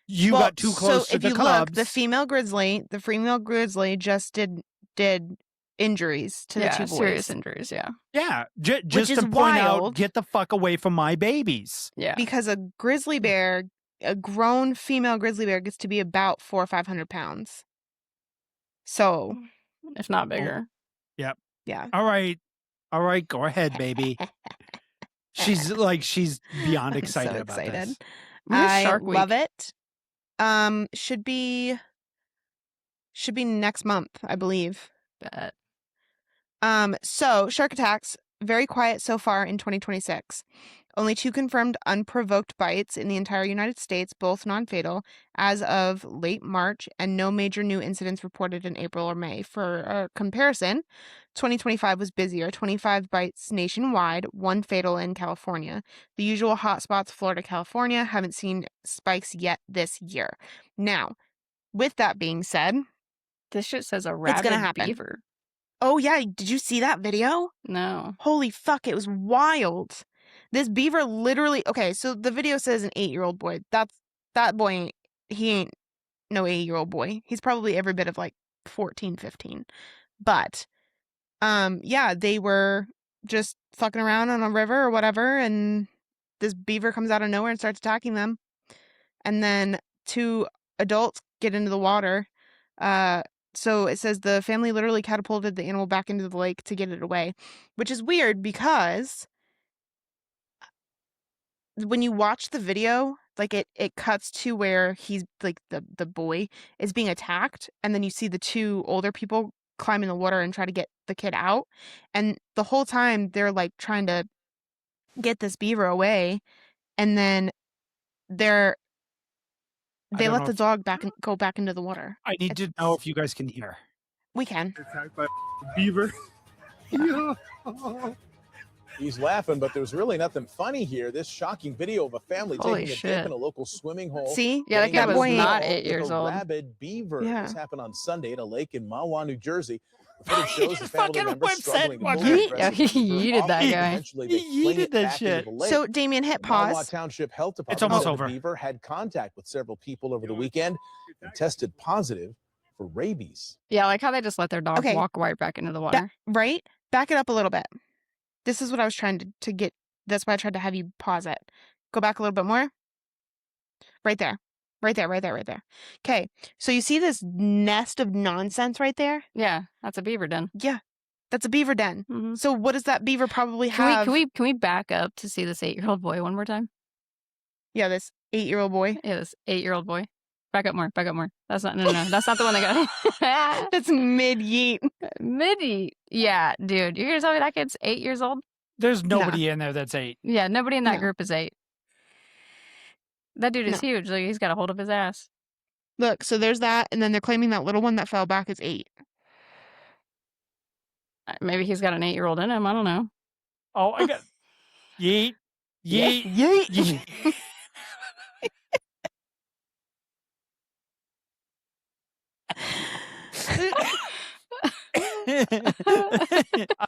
you got too close so to if the you cubs. look, the female grizzly just did injuries to the two boys. Serious injuries, yeah. Yeah, just is to point out, wild. get the fuck away from my babies. Yeah. Because a grizzly bear, a grown female grizzly bear, gets to be about 400 or 500 pounds. So, If not bigger. Yep. yeah. All right, go ahead, baby. She's beyond I'm excited so about excited. this. When is I Shark Week? love it. Should be next month, I believe. Bet. So shark attacks, very quiet so far in 2026. Only 2 confirmed unprovoked bites in the entire United States, both non-fatal, as of late March, and no major new incidents reported in April or May. For comparison, 2025 was busier, 25 bites nationwide, 1 fatal in California. The usual hotspots, Florida, California, haven't seen spikes yet this year. Now, with that being said, This shit says a gonna rabid happen. beaver. oh yeah, did you see that video? No. Holy fuck, it was wild. This beaver literally, okay, so the video says an 8-year-old boy. That boy, he ain't no 8-year-old boy. He's probably every bit of like 14, 15. But, yeah, they were just fucking around on a river or whatever, and this beaver comes out of nowhere and starts attacking them. And then 2 adults get into the water. So it says the family literally catapulted the animal back into the lake to get it away, which is weird because when you watch the video, like it cuts to where he's like the boy is being attacked, and then you see the 2 older people climb in the water and try to get the kid out, and the whole time they're like trying to get this beaver away, and then they don't let know the if- dog go back into the water. I need to know if you guys can hear. We can. Attacked by a beaver. Yeah. He's laughing, but there's really nothing funny here. This shocking video of a family Holy taking a shit. dip in a local swimming hole. See? Yeah, that getting guy that was boy not involved 8 with years a old. rabid beaver. Yeah. This happened on Sunday at a lake in Mahwah, New Jersey. The footage shows the family Fucking members website struggling to watch pull it. the Yeah, aggressive he beaver yeeted off, that and guy. eventually they He fling yeeted it that back shit. into the lake. So Damien, hit The Mahwah pause. Township Health Department almost said over. the beaver had contact with several people over the weekend and tested positive for rabies. Yeah, like how they just let their dog Okay. walk right back into the water. Right? Back it up a little bit. This is what I was trying to get. That's why I tried to have you pause it. Go back a little bit more. Right there. Right there. Okay. So you see this nest of nonsense right there? Yeah, that's a beaver den. Yeah. That's a beaver den. Mhm. So what does that beaver probably Can have? we back up to see this 8-year-old boy one more time? Yeah, this 8-year-old boy. Yeah, this 8-year-old boy. Back up more. That's not no. That's not the one that got That's mid-yeet. Midi. Yeah, dude. You're gonna tell me that kid's 8 years old? There's nobody in there that's 8. Yeah, nobody in that No. group is 8. That dude is No. huge. Like he's got a hold of his ass. Look, so there's that, and then they're claiming that little one that fell back is 8. Maybe he's got an 8-year-old in him. I don't know. Oh, I got yeet, yeet, Yeet. yeet.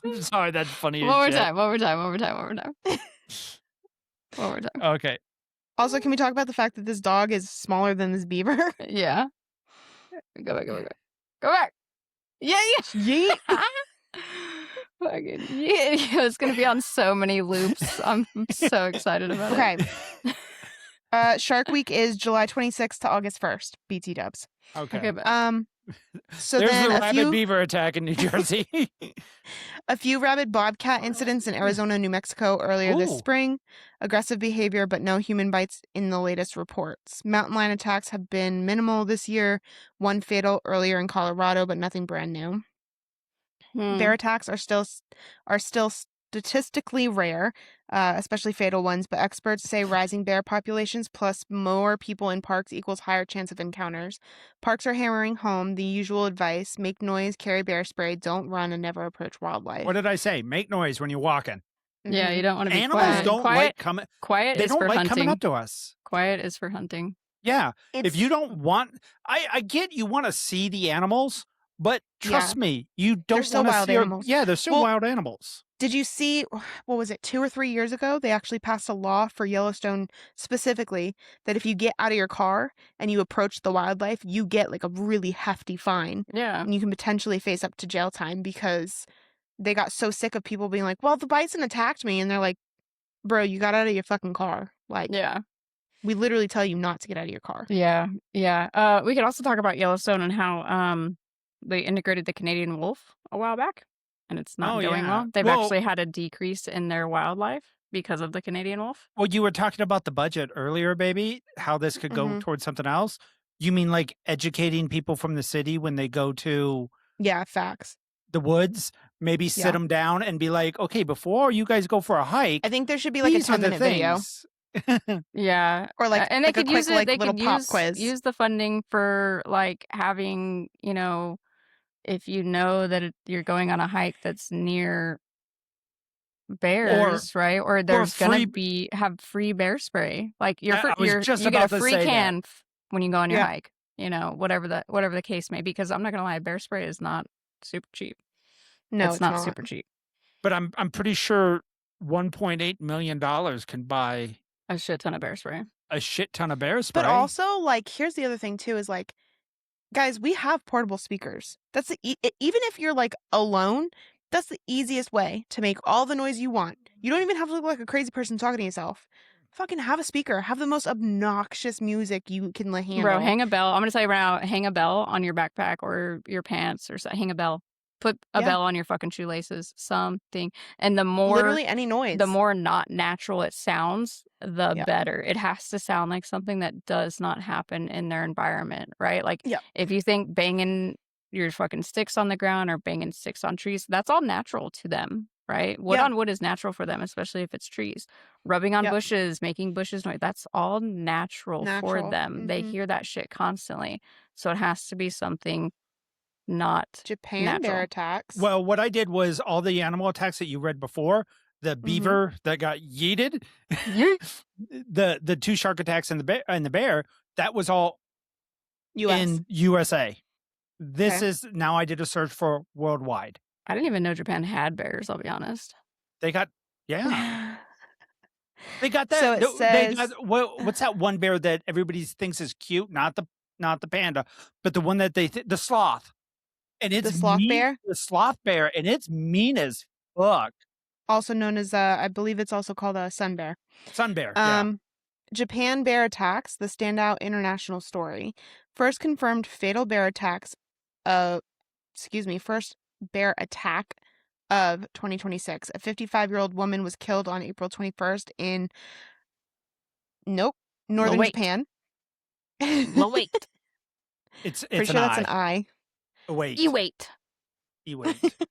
I'm sorry, that's funny. as One more shit. time. One more time. Okay. Also, can we talk about the fact that this dog is smaller than this beaver? Yeah. Go back. Go back. Yeah. Yeet. Fucking yeah, it's gonna be on so many loops. I'm so excited about Okay. it. Shark Week is July 26th to August 1st. BT dubs. Okay. but So There's then the a rabid few beaver attack in New Jersey. a few rabid bobcat incidents in Arizona and New Mexico earlier this Ooh. spring. Aggressive behavior, but no human bites in the latest reports. Mountain lion attacks have been minimal this year. One fatal earlier in Colorado, but nothing brand new. Bear attacks are still statistically rare, especially fatal ones, but experts say rising bear populations plus more people in parks equals higher chance of encounters. Parks are hammering home the usual advice: make noise, carry bear spray, don't run, and never approach wildlife. What did I say? Make noise when you're walking. yeah, you Mhm. don't want to be Animals quiet. don't quiet. like coming. Quiet They is don't for like hunting. coming up to us. Quiet is for hunting. Yeah. If It's you don't want, I get you want to see the animals, but trust Yeah. me, you don't still want to wild see. animals. Yeah, they're still Well, wild animals. Did you see, what was it, 2 or 3 years ago? They actually passed a law for Yellowstone specifically that if you get out of your car and you approach the wildlife, you get like a really hefty fine. Yeah. And you can potentially face up to jail time because they got so sick of people being like, well, the bison attacked me. And they're like, bro, you got out of your fucking car. Like, Yeah. we literally tell you not to get out of your car. Yeah. Yeah. We could also talk about Yellowstone and how they integrated the Canadian wolf a while back, and it's not Oh, going yeah. well. They've Well- actually had a decrease in their wildlife because of the Canadian wolf. Well, you were talking about the budget earlier, baby, how this could go Mhm. towards something else. You mean like educating people from the city when they go to Yeah, facts. the woods, maybe sit Yeah. them down and be like, okay, before you guys go for a hike, I think there should be like a these are the 10-minute video. things. Yeah. Or like, and they like a could quick use it. like They little could pop use quiz. use the funding for like having, if you know that you're going on a hike that's near bears, right? Or there's free- gonna have free bear spray. Like you're I was just you get about a to free say that. can when you go on your Yeah. hike. Whatever the case may be. Because I'm not gonna lie, bear spray is not super cheap. No, it's not super cheap. But I'm pretty sure $1.8 million can buy A shit ton of bear spray. a shit ton of bear spray. But also, like, here's the other thing too: is like, guys, we have portable speakers. That's even if you're like alone, that's the easiest way to make all the noise you want. You don't even have to look like a crazy person talking to yourself. Fucking have a speaker. Have the most obnoxious music you can handle. Bro, hang a bell. I'm gonna tell you right now, hang a bell on your backpack or your pants or hang a bell. Put a Yeah. bell on your fucking shoelaces. Something. And the more Literally any noise. the more not natural it sounds, the Yeah. better. It has to sound like something that does not happen in their environment, right? Like Yeah. if you think banging your fucking sticks on the ground or banging sticks on trees, that's all natural to them, right? Wood Yeah. on wood is natural for them, especially if it's trees. Rubbing on Yep. bushes, making bushes noise, that's all natural for Natural. them. They Mhm. hear that shit constantly. So it has to be something not Japan bear natural. attacks. Well, what I did was all the animal attacks that you read before, the beaver that got yeeted, the 2 shark attacks and the bear, that was all U.S. in USA. This Okay. is now I did a search for worldwide. I didn't even know Japan had bears, I'll be honest. They got they got that. So it They says- got, what's that one bear that everybody thinks is cute? Not the panda, but the one that the sloth. And it's The sloth mean- bear? The sloth bear, and it's mean as fuck. Also known as, I believe it's also called a sun bear. Sun bear. Yeah. Japan bear attacks, the standout international story. First confirmed fatal bear attacks first bear attack of 2026. A 55-year-old woman was killed on April 21st in northern wait. Japan. Well, wait. It's Pretty an sure that's an eye. I. Wait. You wait.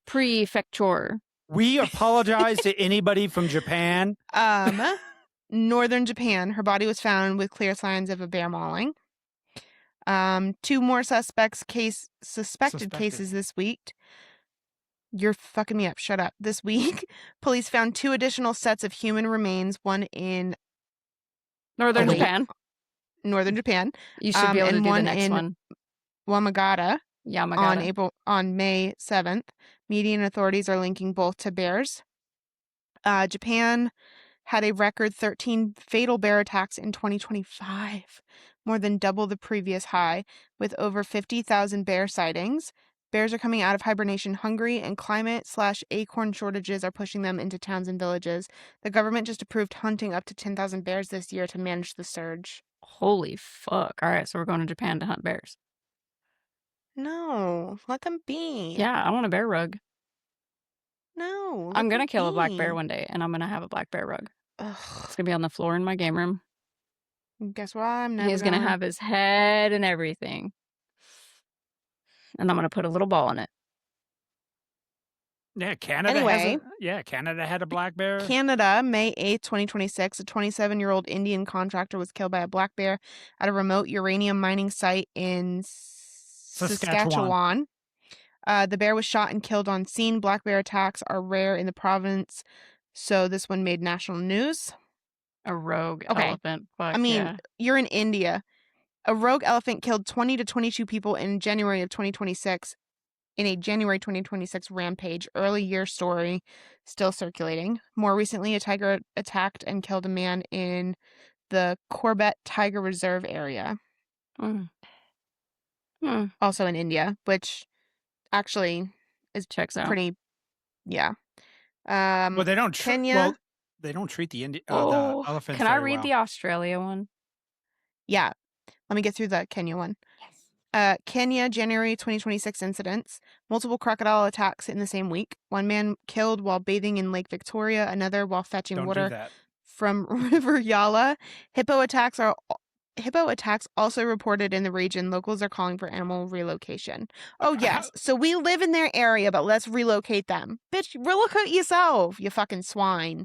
Prefecture. We apologize to anybody from Japan. Northern Japan. Her body was found with clear signs of a bear mauling. 2 more suspected cases this week. You're fucking me up. Shut up. This week, police found 2 additional sets of human remains, one in Northern wait. Japan. northern Japan, You should be able to and do the one next in one. Yamagata Yamagata. on May 7th. Media and authorities are linking both to bears. Japan had a record 13 fatal bear attacks in 2025, more than double the previous high, with over 50,000 bear sightings. Bears are coming out of hibernation hungry, and climate/acorn shortages are pushing them into towns and villages. The government just approved hunting up to 10,000 bears this year to manage the surge. Holy fuck. All right, so we're going to Japan to hunt bears. No, let them be. Yeah, I want a bear rug. No, I'm let going to them kill a black bear be. one day, and I'm going to have a black bear rug. Ugh. It's going to be on the floor in my game room. Guess what? I'm never He's going to have his head and everything. And I'm going to put a little ball in it. Yeah, Canada Anyway. Canada had a black bear. Canada, May 8th, 2026, a 27-year-old Indian contractor was killed by a black bear at a remote uranium mining site in Saskatchewan. The bear was shot and killed on scene. Black bear attacks are rare in the province, so this one made national news. A rogue Okay. elephant. Fuck I mean, yeah. you're in India. A rogue elephant killed 20 to 22 people in January of 2026 in a January 2026 rampage. Early year story still circulating. More recently, a tiger attacked and killed a man in the Corbett Tiger Reserve area, also in India, which actually is Checks out. pretty, yeah. Well, they don't Kenya. they don't treat the Oh, elephants can I very read well. the Australia one? Yeah. Let me get through the Kenya one. Yes. Kenya, January 2026 incidents. Multiple crocodile attacks in the same week. One man killed while bathing in Lake Victoria, another while fetching Don't do water that. from River Yala. Hippo attacks also reported in the region. Locals are calling for animal relocation. Oh, yes. So we live in their area, but let's relocate them. Bitch, relocate yourself, you fucking swine.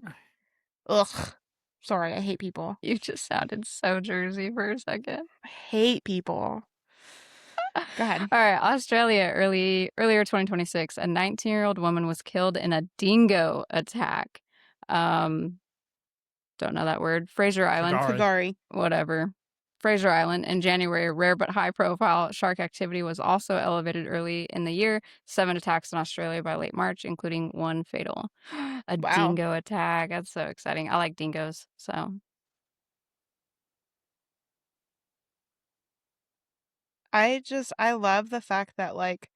Ugh. Sorry, I hate people. You just sounded so Jersey for a second. I hate people. Go ahead. All right, Australia, earlier 2026, a 19-year-old woman was killed in a dingo attack. Don't know that word. Fraser Island. Kagari. Whatever. Fraser Island in January, rare but high-profile shark activity was also elevated early in the year. 7 attacks in Australia by late March, including 1 fatal. A dingo attack. That's so exciting. I like dingoes, so. I love the fact that, like,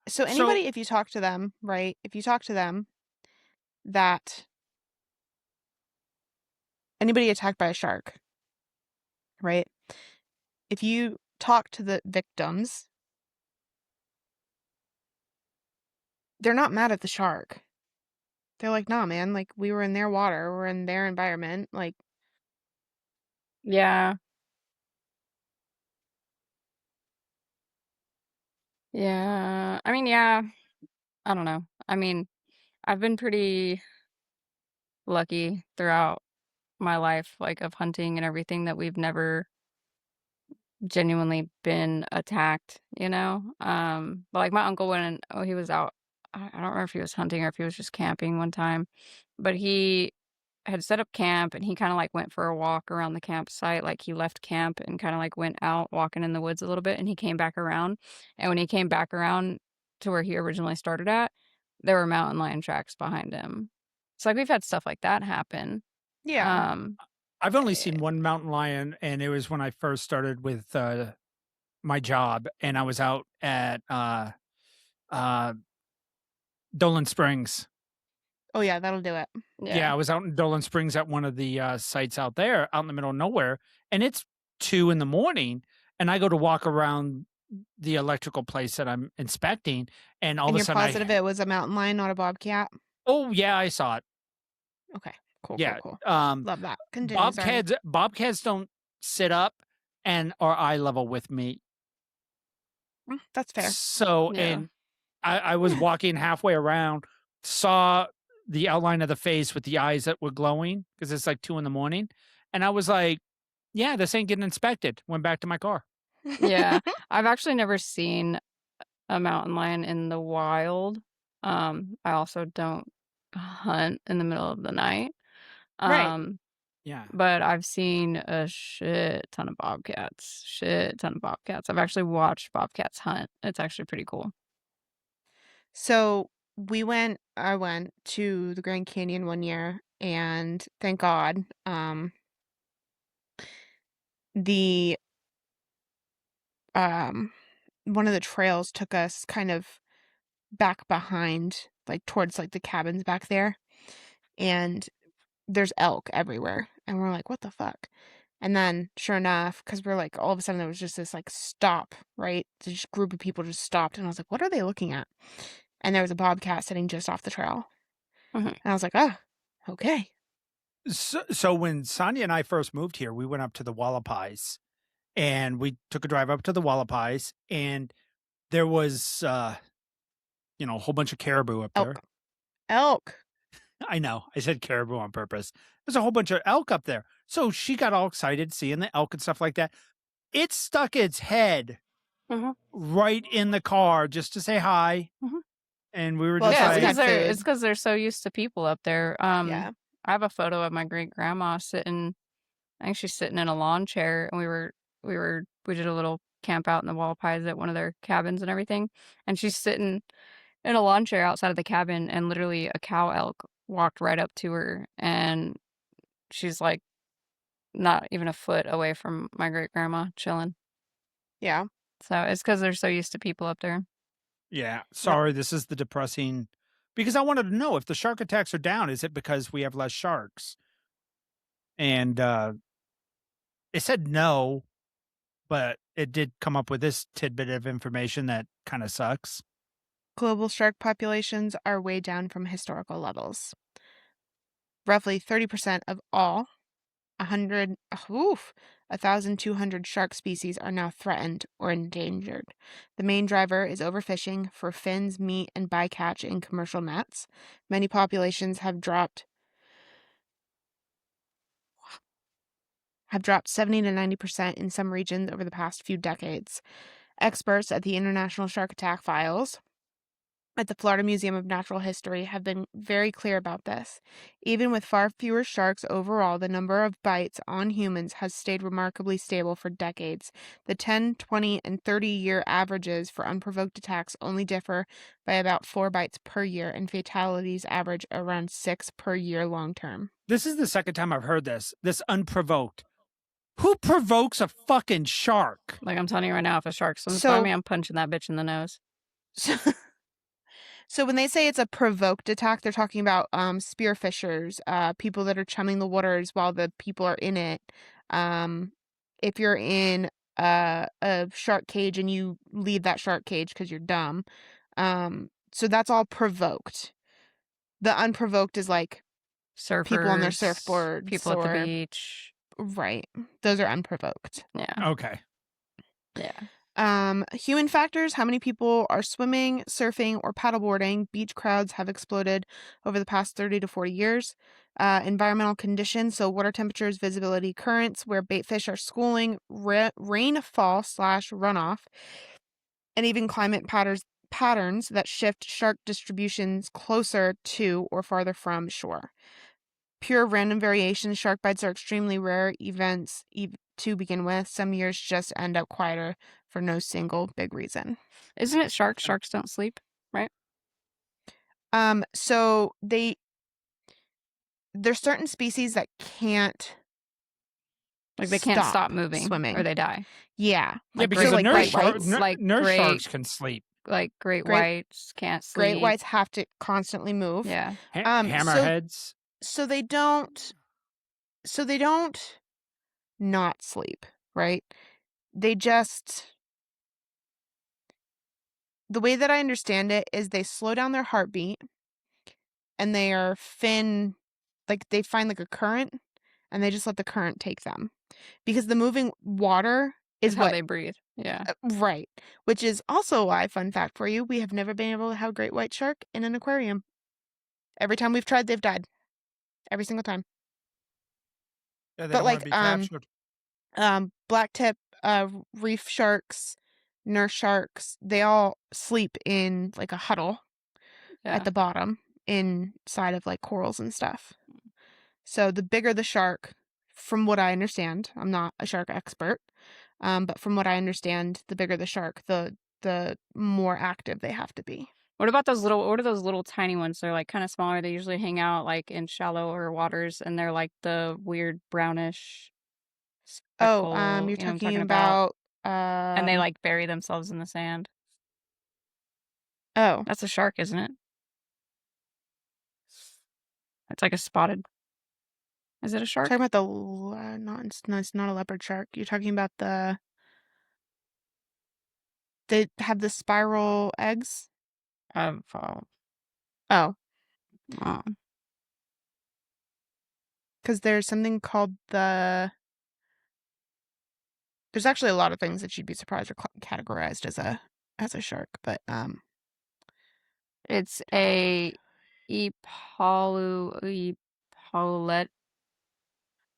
so anybody, if you talk to them, right? If you talk to them that anybody attacked by a shark, right? If you talk to the victims, they're not mad at the shark. They're like, nah, man, like, we were in their water, we're in their environment, like. Yeah. Yeah. I mean, yeah. I don't know. I mean, I've been pretty lucky throughout my life, like, of hunting and everything, that we've never genuinely been attacked, you know? But, like, my uncle went and, he was out. I don't remember if he was hunting or if he was just camping one time, but he had set up camp and he kind of like went for a walk around the campsite. Like, he left camp and kind of like went out walking in the woods a little bit, and he came back around. And when he came back around to where he originally started at, there were mountain lion tracks behind him. So, like, we've had stuff like that happen. Yeah. I've only seen one mountain lion, and it was when I first started with my job, and I was out at Dolan Springs. Oh, yeah, that'll do it. Yeah, I was out in Dolan Springs at one of the sites out there, out in the middle of nowhere, and it's 2 a.m, and I go to walk around the electrical place that I'm inspecting, and all of a sudden, you're positive it was a mountain lion, not a bobcat? Oh yeah, I saw it. Okay, cool. Yeah, cool. Love that. Continue. Bobcats don't sit up and are eye level with me. That's fair. So, Yeah. and I was walking halfway around, saw the outline of the face with the eyes that were glowing because it's like 2 a.m, and I was like, "Yeah, this ain't getting inspected." Went back to my car. Yeah. I've actually never seen a mountain lion in the wild. I also don't hunt in the middle of the night. Right. Yeah. But I've seen a shit ton of bobcats. I've actually watched bobcats hunt. It's actually pretty cool. So I went to the Grand Canyon one year, and thank God, the one of the trails took us kind of back behind, like towards like the cabins back there, and there's elk everywhere, and we're like, what the fuck? And then sure enough, because we're like, all of a sudden there was just this like stop, right? This group of people just stopped, and I was like, what are they looking at? And there was a bobcat sitting just off the trail. Mhm. And I was like, oh, okay. So when Sonia and I first moved here, we went up to the Wallapies, and we took a drive up to the Wallapies, and there was, a whole bunch of caribou up there. Elk. I know, I said caribou on purpose. There's a whole bunch of elk up there. So she got all excited seeing the elk and stuff like that. It stuck its head Mhm. right in the car just to say hi. Mhm. And we were Well, just Yeah, it's like, got it's food. because they're so used to people up there. Yeah. I have a photo of my great grandma sitting. I think she's sitting in a lawn chair, and we did a little camp out in the Wallapies at one of their cabins and everything, and she's sitting in a lawn chair outside of the cabin, and literally a cow elk walked right up to her, and she's like not even a foot away from my great grandma chilling. Yeah. So it's because they're so used to people up there. yeah, sorry, this is the depressing, because I wanted to know if the shark attacks are down, is it because we have less sharks? And it said no, but it did come up with this tidbit of information that kind of sucks. Global shark populations are way down from historical levels. Roughly 30% of all 1,200 shark species are now threatened or endangered. The main driver is overfishing for fins, meat, and bycatch in commercial nets. Many populations have dropped 70 to 90% in some regions over the past few decades. Experts at the International Shark Attack Files at the Florida Museum of Natural History have been very clear about this. Even with far fewer sharks overall, the number of bites on humans has stayed remarkably stable for decades. The 10, 20, and 30-year averages for unprovoked attacks only differ by about 4 bites per year, and fatalities average around 6 per year long term. This is the second time I've heard this unprovoked. Who provokes a fucking shark? Like I'm telling you right now, if a shark swims So- by me, I'm punching that bitch in the nose. So when they say it's a provoked attack, they're talking about spearfishers, people that are chumming the waters while the people are in it. If you're in a shark cage and you leave that shark cage because you're dumb, so that's all provoked. The unprovoked is like Surfers, people on their surfboards, people at the or beach. right. Those are unprovoked. Yeah, Okay. yeah. Human factors, how many people are swimming, surfing, or paddleboarding. Beach crowds have exploded over the past 30 to 40 years. Environmental conditions, so water temperatures, visibility, currents, where bait fish are schooling, rainfall / runoff, and even climate patterns that shift shark distributions closer to or farther from shore. Pure random variations, shark bites are extremely rare events to begin with. Some years just end up quieter for no single big reason. Isn't it sharks? Sharks don't sleep, right? So there's certain species that can't Like they can't stop moving swimming, or they die. Yeah, Yeah, because so the like nurse, great whites. like nurse great- sharks can sleep. Like great Great- whites can't sleep. Great whites have to constantly move. Yeah. Hammerheads. So they don't not sleep, right? They just, the way that I understand it is they slow down their heartbeat and they are like they find like a current and they just let the current take them. Because the moving water is Is how what they breathe. Yeah. right, which is also why, fun fact for you, we have never been able to have a great white shark in an aquarium. Every time we've tried, they've died. Every single time. Yeah, they But don't wanna like, be captured. Black tip, reef sharks, nurse sharks, they all sleep in like a huddle Yeah. at the bottom inside of like corals and stuff. So the bigger the shark, from what I understand, I'm not a shark expert, but from what I understand, the bigger the shark, the more active they have to be. What are those little tiny ones? They're like kind of smaller. They usually hang out like in shallower waters and they're like the weird brownish speckle. You're you know what I'm talking about? And they like bury themselves in the sand. Oh, That's a shark, isn't it? It's like a spotted. Is it a shark? talking about the no, it's not a leopard shark. You're talking about they have the spiral eggs. Oh, Oh, oh. because there's something called there's actually a lot of things that you'd be surprised are categorized as a shark, but It's a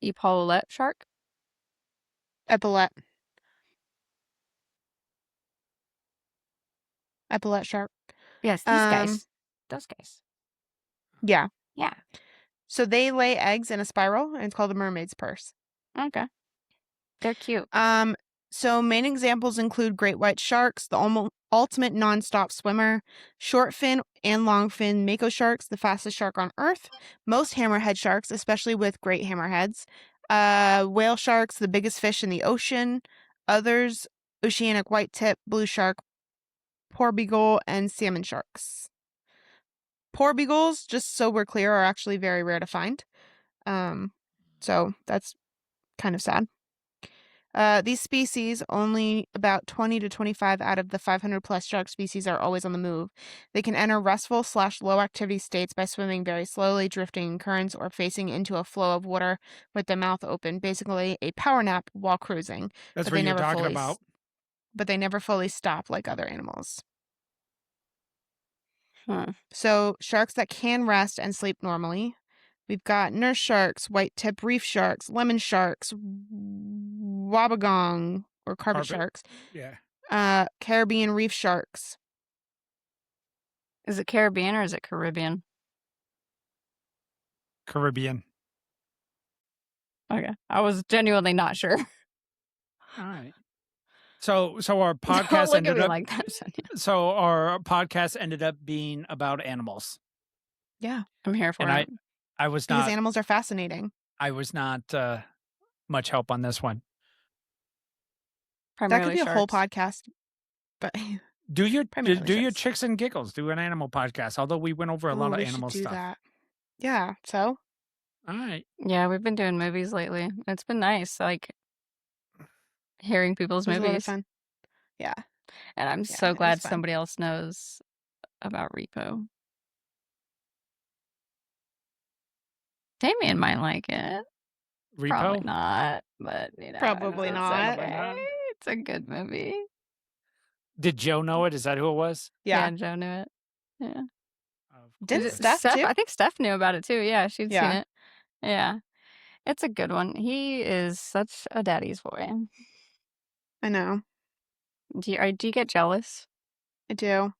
epaulette shark. epaulet shark. Yes, these guys. Those guys. Yeah. Yeah. So they lay eggs in a spiral, and it's called a mermaid's purse. Okay. They're cute. So main examples include great white sharks, the ultimate nonstop swimmer, short fin and long fin mako sharks, the fastest shark on Earth, most hammerhead sharks, especially with great hammerheads, whale sharks, the biggest fish in the ocean, others, oceanic white tip, blue shark, porbeagle, and salmon sharks. Porbeagles, just so we're clear, are actually very rare to find. So that's kind of sad. These species, only about 20 to 25 out of the 500 plus shark species are always on the move. They can enter restful / low activity states by swimming very slowly, drifting in currents, or facing into a flow of water with the mouth open. Basically, a power nap while cruising. That's but what they you're never talking fully about. But they never fully stop like other animals. Huh. So sharks that can rest and sleep normally. We've got nurse sharks, white tip reef sharks, lemon sharks, wabagong or carpet sharks, Caribbean reef sharks. Is it Caribbean or is it Caribbean? Caribbean. Okay. I was genuinely not sure. All right. So our Don't podcast look at ended me up like that, Sonia. so our podcast ended up being about animals. Yeah. I'm here for And it. I was Because not animals are fascinating. I was not much help on this one. That Primarily could be a whole sharks. podcast. But Do your primarily sharks. chicks and giggles. Do an animal podcast. Although we went over a lot of we animal should do stuff. that. Yeah. So All right. Yeah, we've been doing movies lately. It's been nice, like hearing people's it was a lot of movies. fun. Yeah. And I'm Yeah, so it was glad fun. somebody else knows about Repo. Damien might like it. Probably Repo? not, but you know, Probably it's not. okay. It's a good movie. Did Joe know it? Is that who it was? Yeah. Joe knew it. Yeah. Didn't Is it Steph too? I think Steph knew about it too. Yeah, she'd Yeah. seen it. Yeah. It's a good one. He is such a daddy's boy. I know. Do you get jealous? I do.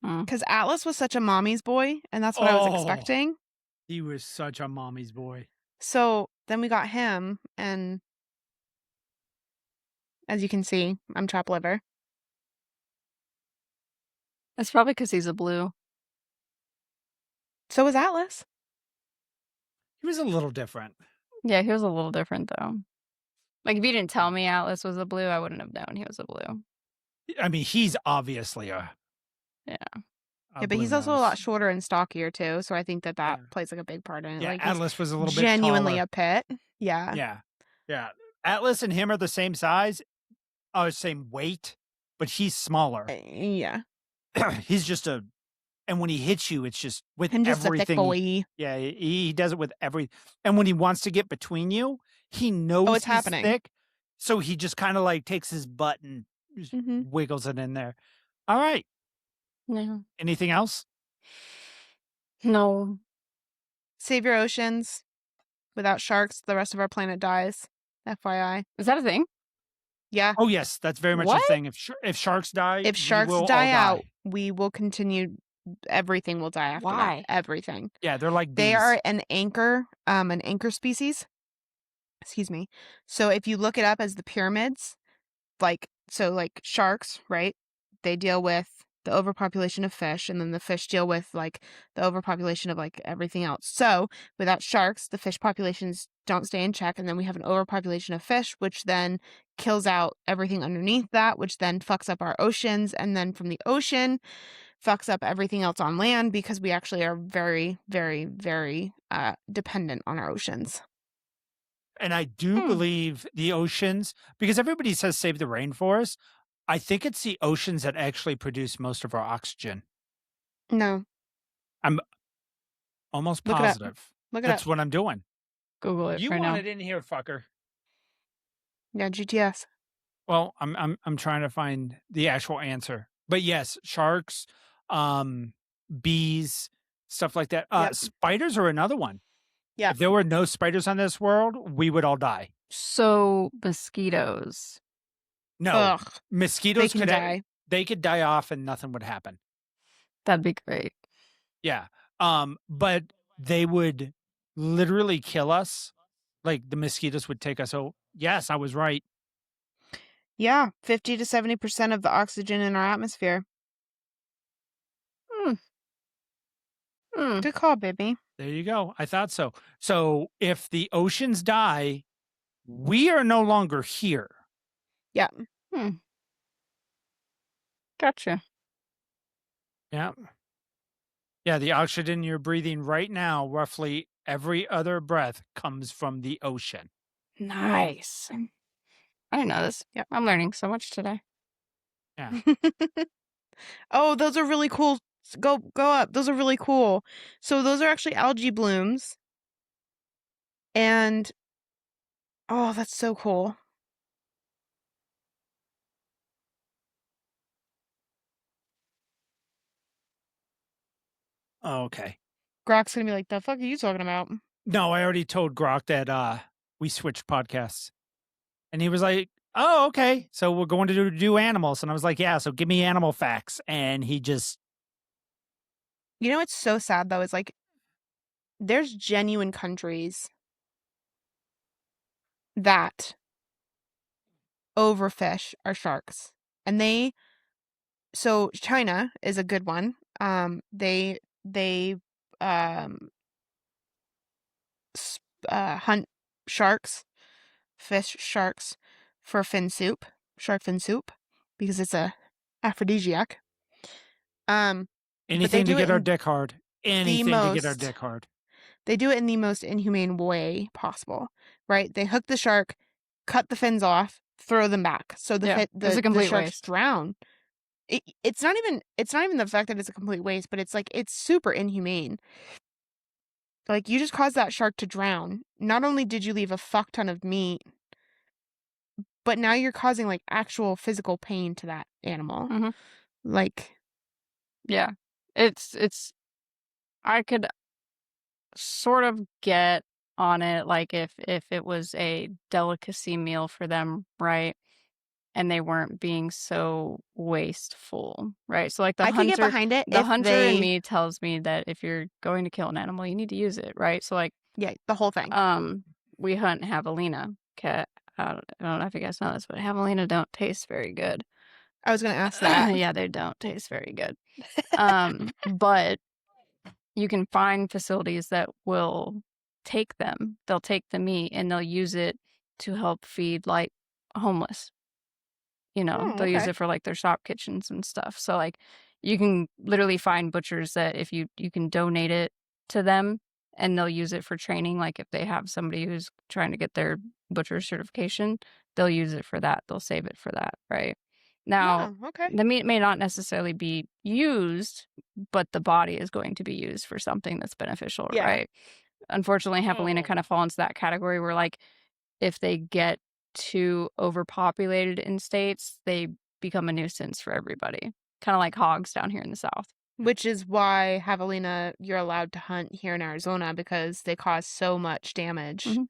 Hmm. Because Atlas was such a mommy's boy, and that's what I was expecting. He was such a mommy's boy. So then we got him, and as you can see, I'm chopped liver. It's probably because he's a blue. So was Atlas. He was a little different. Yeah, he was a little different though. Like if you didn't tell me Atlas was a blue, I wouldn't have known he was a blue. I mean, he's obviously a Yeah. Yeah, but he's also a lot shorter and stockier too, so I think that plays like a big part in it. Yeah, like he's Atlas was a little bit genuinely taller. a pit. Yeah. Yeah. Atlas and him are the same size, same weight, but he's smaller. Yeah. He's just and when he hits you, it's just with Him just everything. a thick boy. Yeah, he does it with and when he wants to get between you, he knows it's he's happening. thick, so he just kind of like takes his butt and just wiggles it in there. All right. Yeah. Anything else? No. Save your oceans. Without sharks, the rest of our planet dies. FYI. Is that a thing? Yeah. Oh yes, that's very much What? a thing. If sharks die, If we sharks will all die out, we will continue. Everything will die after Why? that. Everything. Yeah, they're like bees. They are an anchor species. Excuse me. So if you look it up as the pyramids, like sharks, right? They deal with the overpopulation of fish, and then the fish deal with like the overpopulation of like everything else. So without sharks, the fish populations don't stay in check, and then we have an overpopulation of fish, which then kills out everything underneath that, which then fucks up our oceans, and then from the ocean fucks up everything else on land because we actually are very, very, very dependent on our oceans. And I do believe the oceans, because everybody says save the rainforest. I think it's the oceans that actually produce most of our oxygen. No. I'm almost Look it up. positive. Look it That's up. what I'm doing. Google it You right want now. it in here, fucker. Yeah, GTS. Well, I'm trying to find the actual answer. But yes, sharks, bees, stuff like that. Yep. Spiders are another one. Yeah. If there were no spiders on this world, we would all die. So mosquitoes. No, Ugh. mosquitoes They can could die. They could die off and nothing would happen. That'd be great. Yeah. But they would literally kill us. Like the mosquitoes would take us. Oh, yes, I was right. Yeah, 50 to 70% of the oxygen in our atmosphere. Good call, baby. There you go. I thought so. So if the oceans die, we are no longer here. Yeah. Gotcha. Yeah. Yeah, the oxygen you're breathing right now, roughly every other breath comes from the ocean. Nice. I didn't know this. Yep. I'm learning so much today. Yeah. Oh, those are really cool. Go up. Those are really cool. So those are actually algae blooms. And oh, that's so cool. Oh, okay. Grok's gonna be like, the fuck are you talking about? No, I already told Grok that we switched podcasts. And he was like, oh, okay. So we're going to do animals. And I was like, yeah, so give me animal facts. And he just... You know what's so sad though is like there's genuine countries that overfish our sharks. And so China is a good one. They hunt fish sharks for shark fin soup, because it's a aphrodisiac. Anything to do get it our in dick hard. Anything to get our dick hard. They do it in the most inhumane way possible, right? They hook the shark, cut the fins off, throw them back. So it's a complete sharks waste. drown. It's not even the fact that it's a complete waste, but it's like it's super inhumane. Like you just caused that shark to drown. Not only did you leave a fuck ton of meat, but now you're causing like actual physical pain to that animal. Mhm. Like, Yeah. It's I could sort of get on it, like if it was a delicacy meal for them, right? And they weren't being so wasteful, right? So like I could get behind it the if hunter in they, me tells me that if you're going to kill an animal, you need to use it, right? So like yeah, the whole thing. we hunt javelina cat. I don't know if you guys know this, but javelina don't taste very good. I was gonna ask that. Yeah, they don't taste very good. But you can find facilities that will take them. They'll take the meat and they'll use it to help feed like homeless. You know, Oh, they'll use okay. it for like their shop kitchens and stuff. So like you can literally find butchers that if you can donate it to them and they'll use it for training. Like if they have somebody who's trying to get their butcher certification, they'll use it for that. They'll save it for that, right? Now, Oh, okay. the meat may not necessarily be used, but the body is going to be used for something that's beneficial, Yeah. right? Unfortunately, javelina Oh. kind of fall into that category where like if they get too overpopulated in states, they become a nuisance for everybody. Kind of like hogs down here in the South. Which is why javelina you're allowed to hunt here in Arizona, because they cause so much damage Mhm.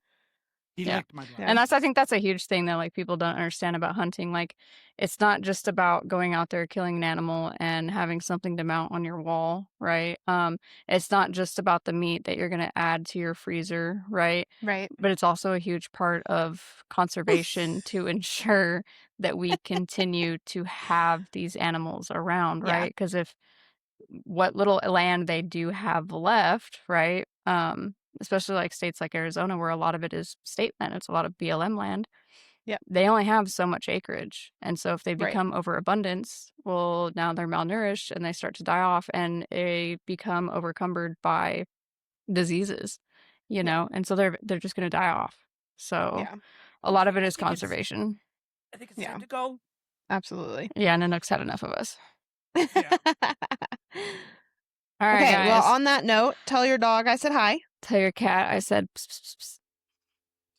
He Yeah. licked my blood. Yeah. And I think that's a huge thing that like people don't understand about hunting. Like it's not just about going out there killing an animal and having something to mount on your wall, right? It's not just about the meat that you're going to add to your freezer, right? Right. But it's also a huge part of conservation to ensure that we continue to have these animals around, Yeah. right? Because if what little land they do have left, right? Especially like states like Arizona, where a lot of it is state land, it's a lot of BLM land. Yep. They only have so much acreage. And so if they Right. become overabundance, well, now they're malnourished and they start to die off and they become overcumbered by diseases, you know, and so they're just going to die off. So Yeah. a lot of it I is think it's- conservation. I think it's Yeah. time to go. Absolutely. Yeah, Nanook's had enough of us. Yeah. All right, Okay, guys. well, on that note, tell your dog I said hi. Tell your cat I said pss, pss, pss,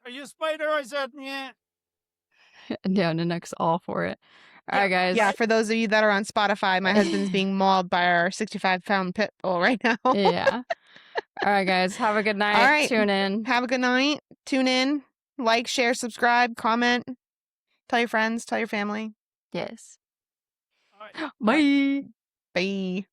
Are you a spider? I said, yeah. pss. Yeah, Nanook's all for it. All right, guys. Yeah, for those of you that are on Spotify, my husband's being mauled by our 65-pound pit bull right now. Yeah. All right, guys. Have a good night. All right. Tune in. Have a good night. Tune in. Like, share, subscribe, comment. Tell your friends. Tell your family. Yes. All right. Bye. Bye.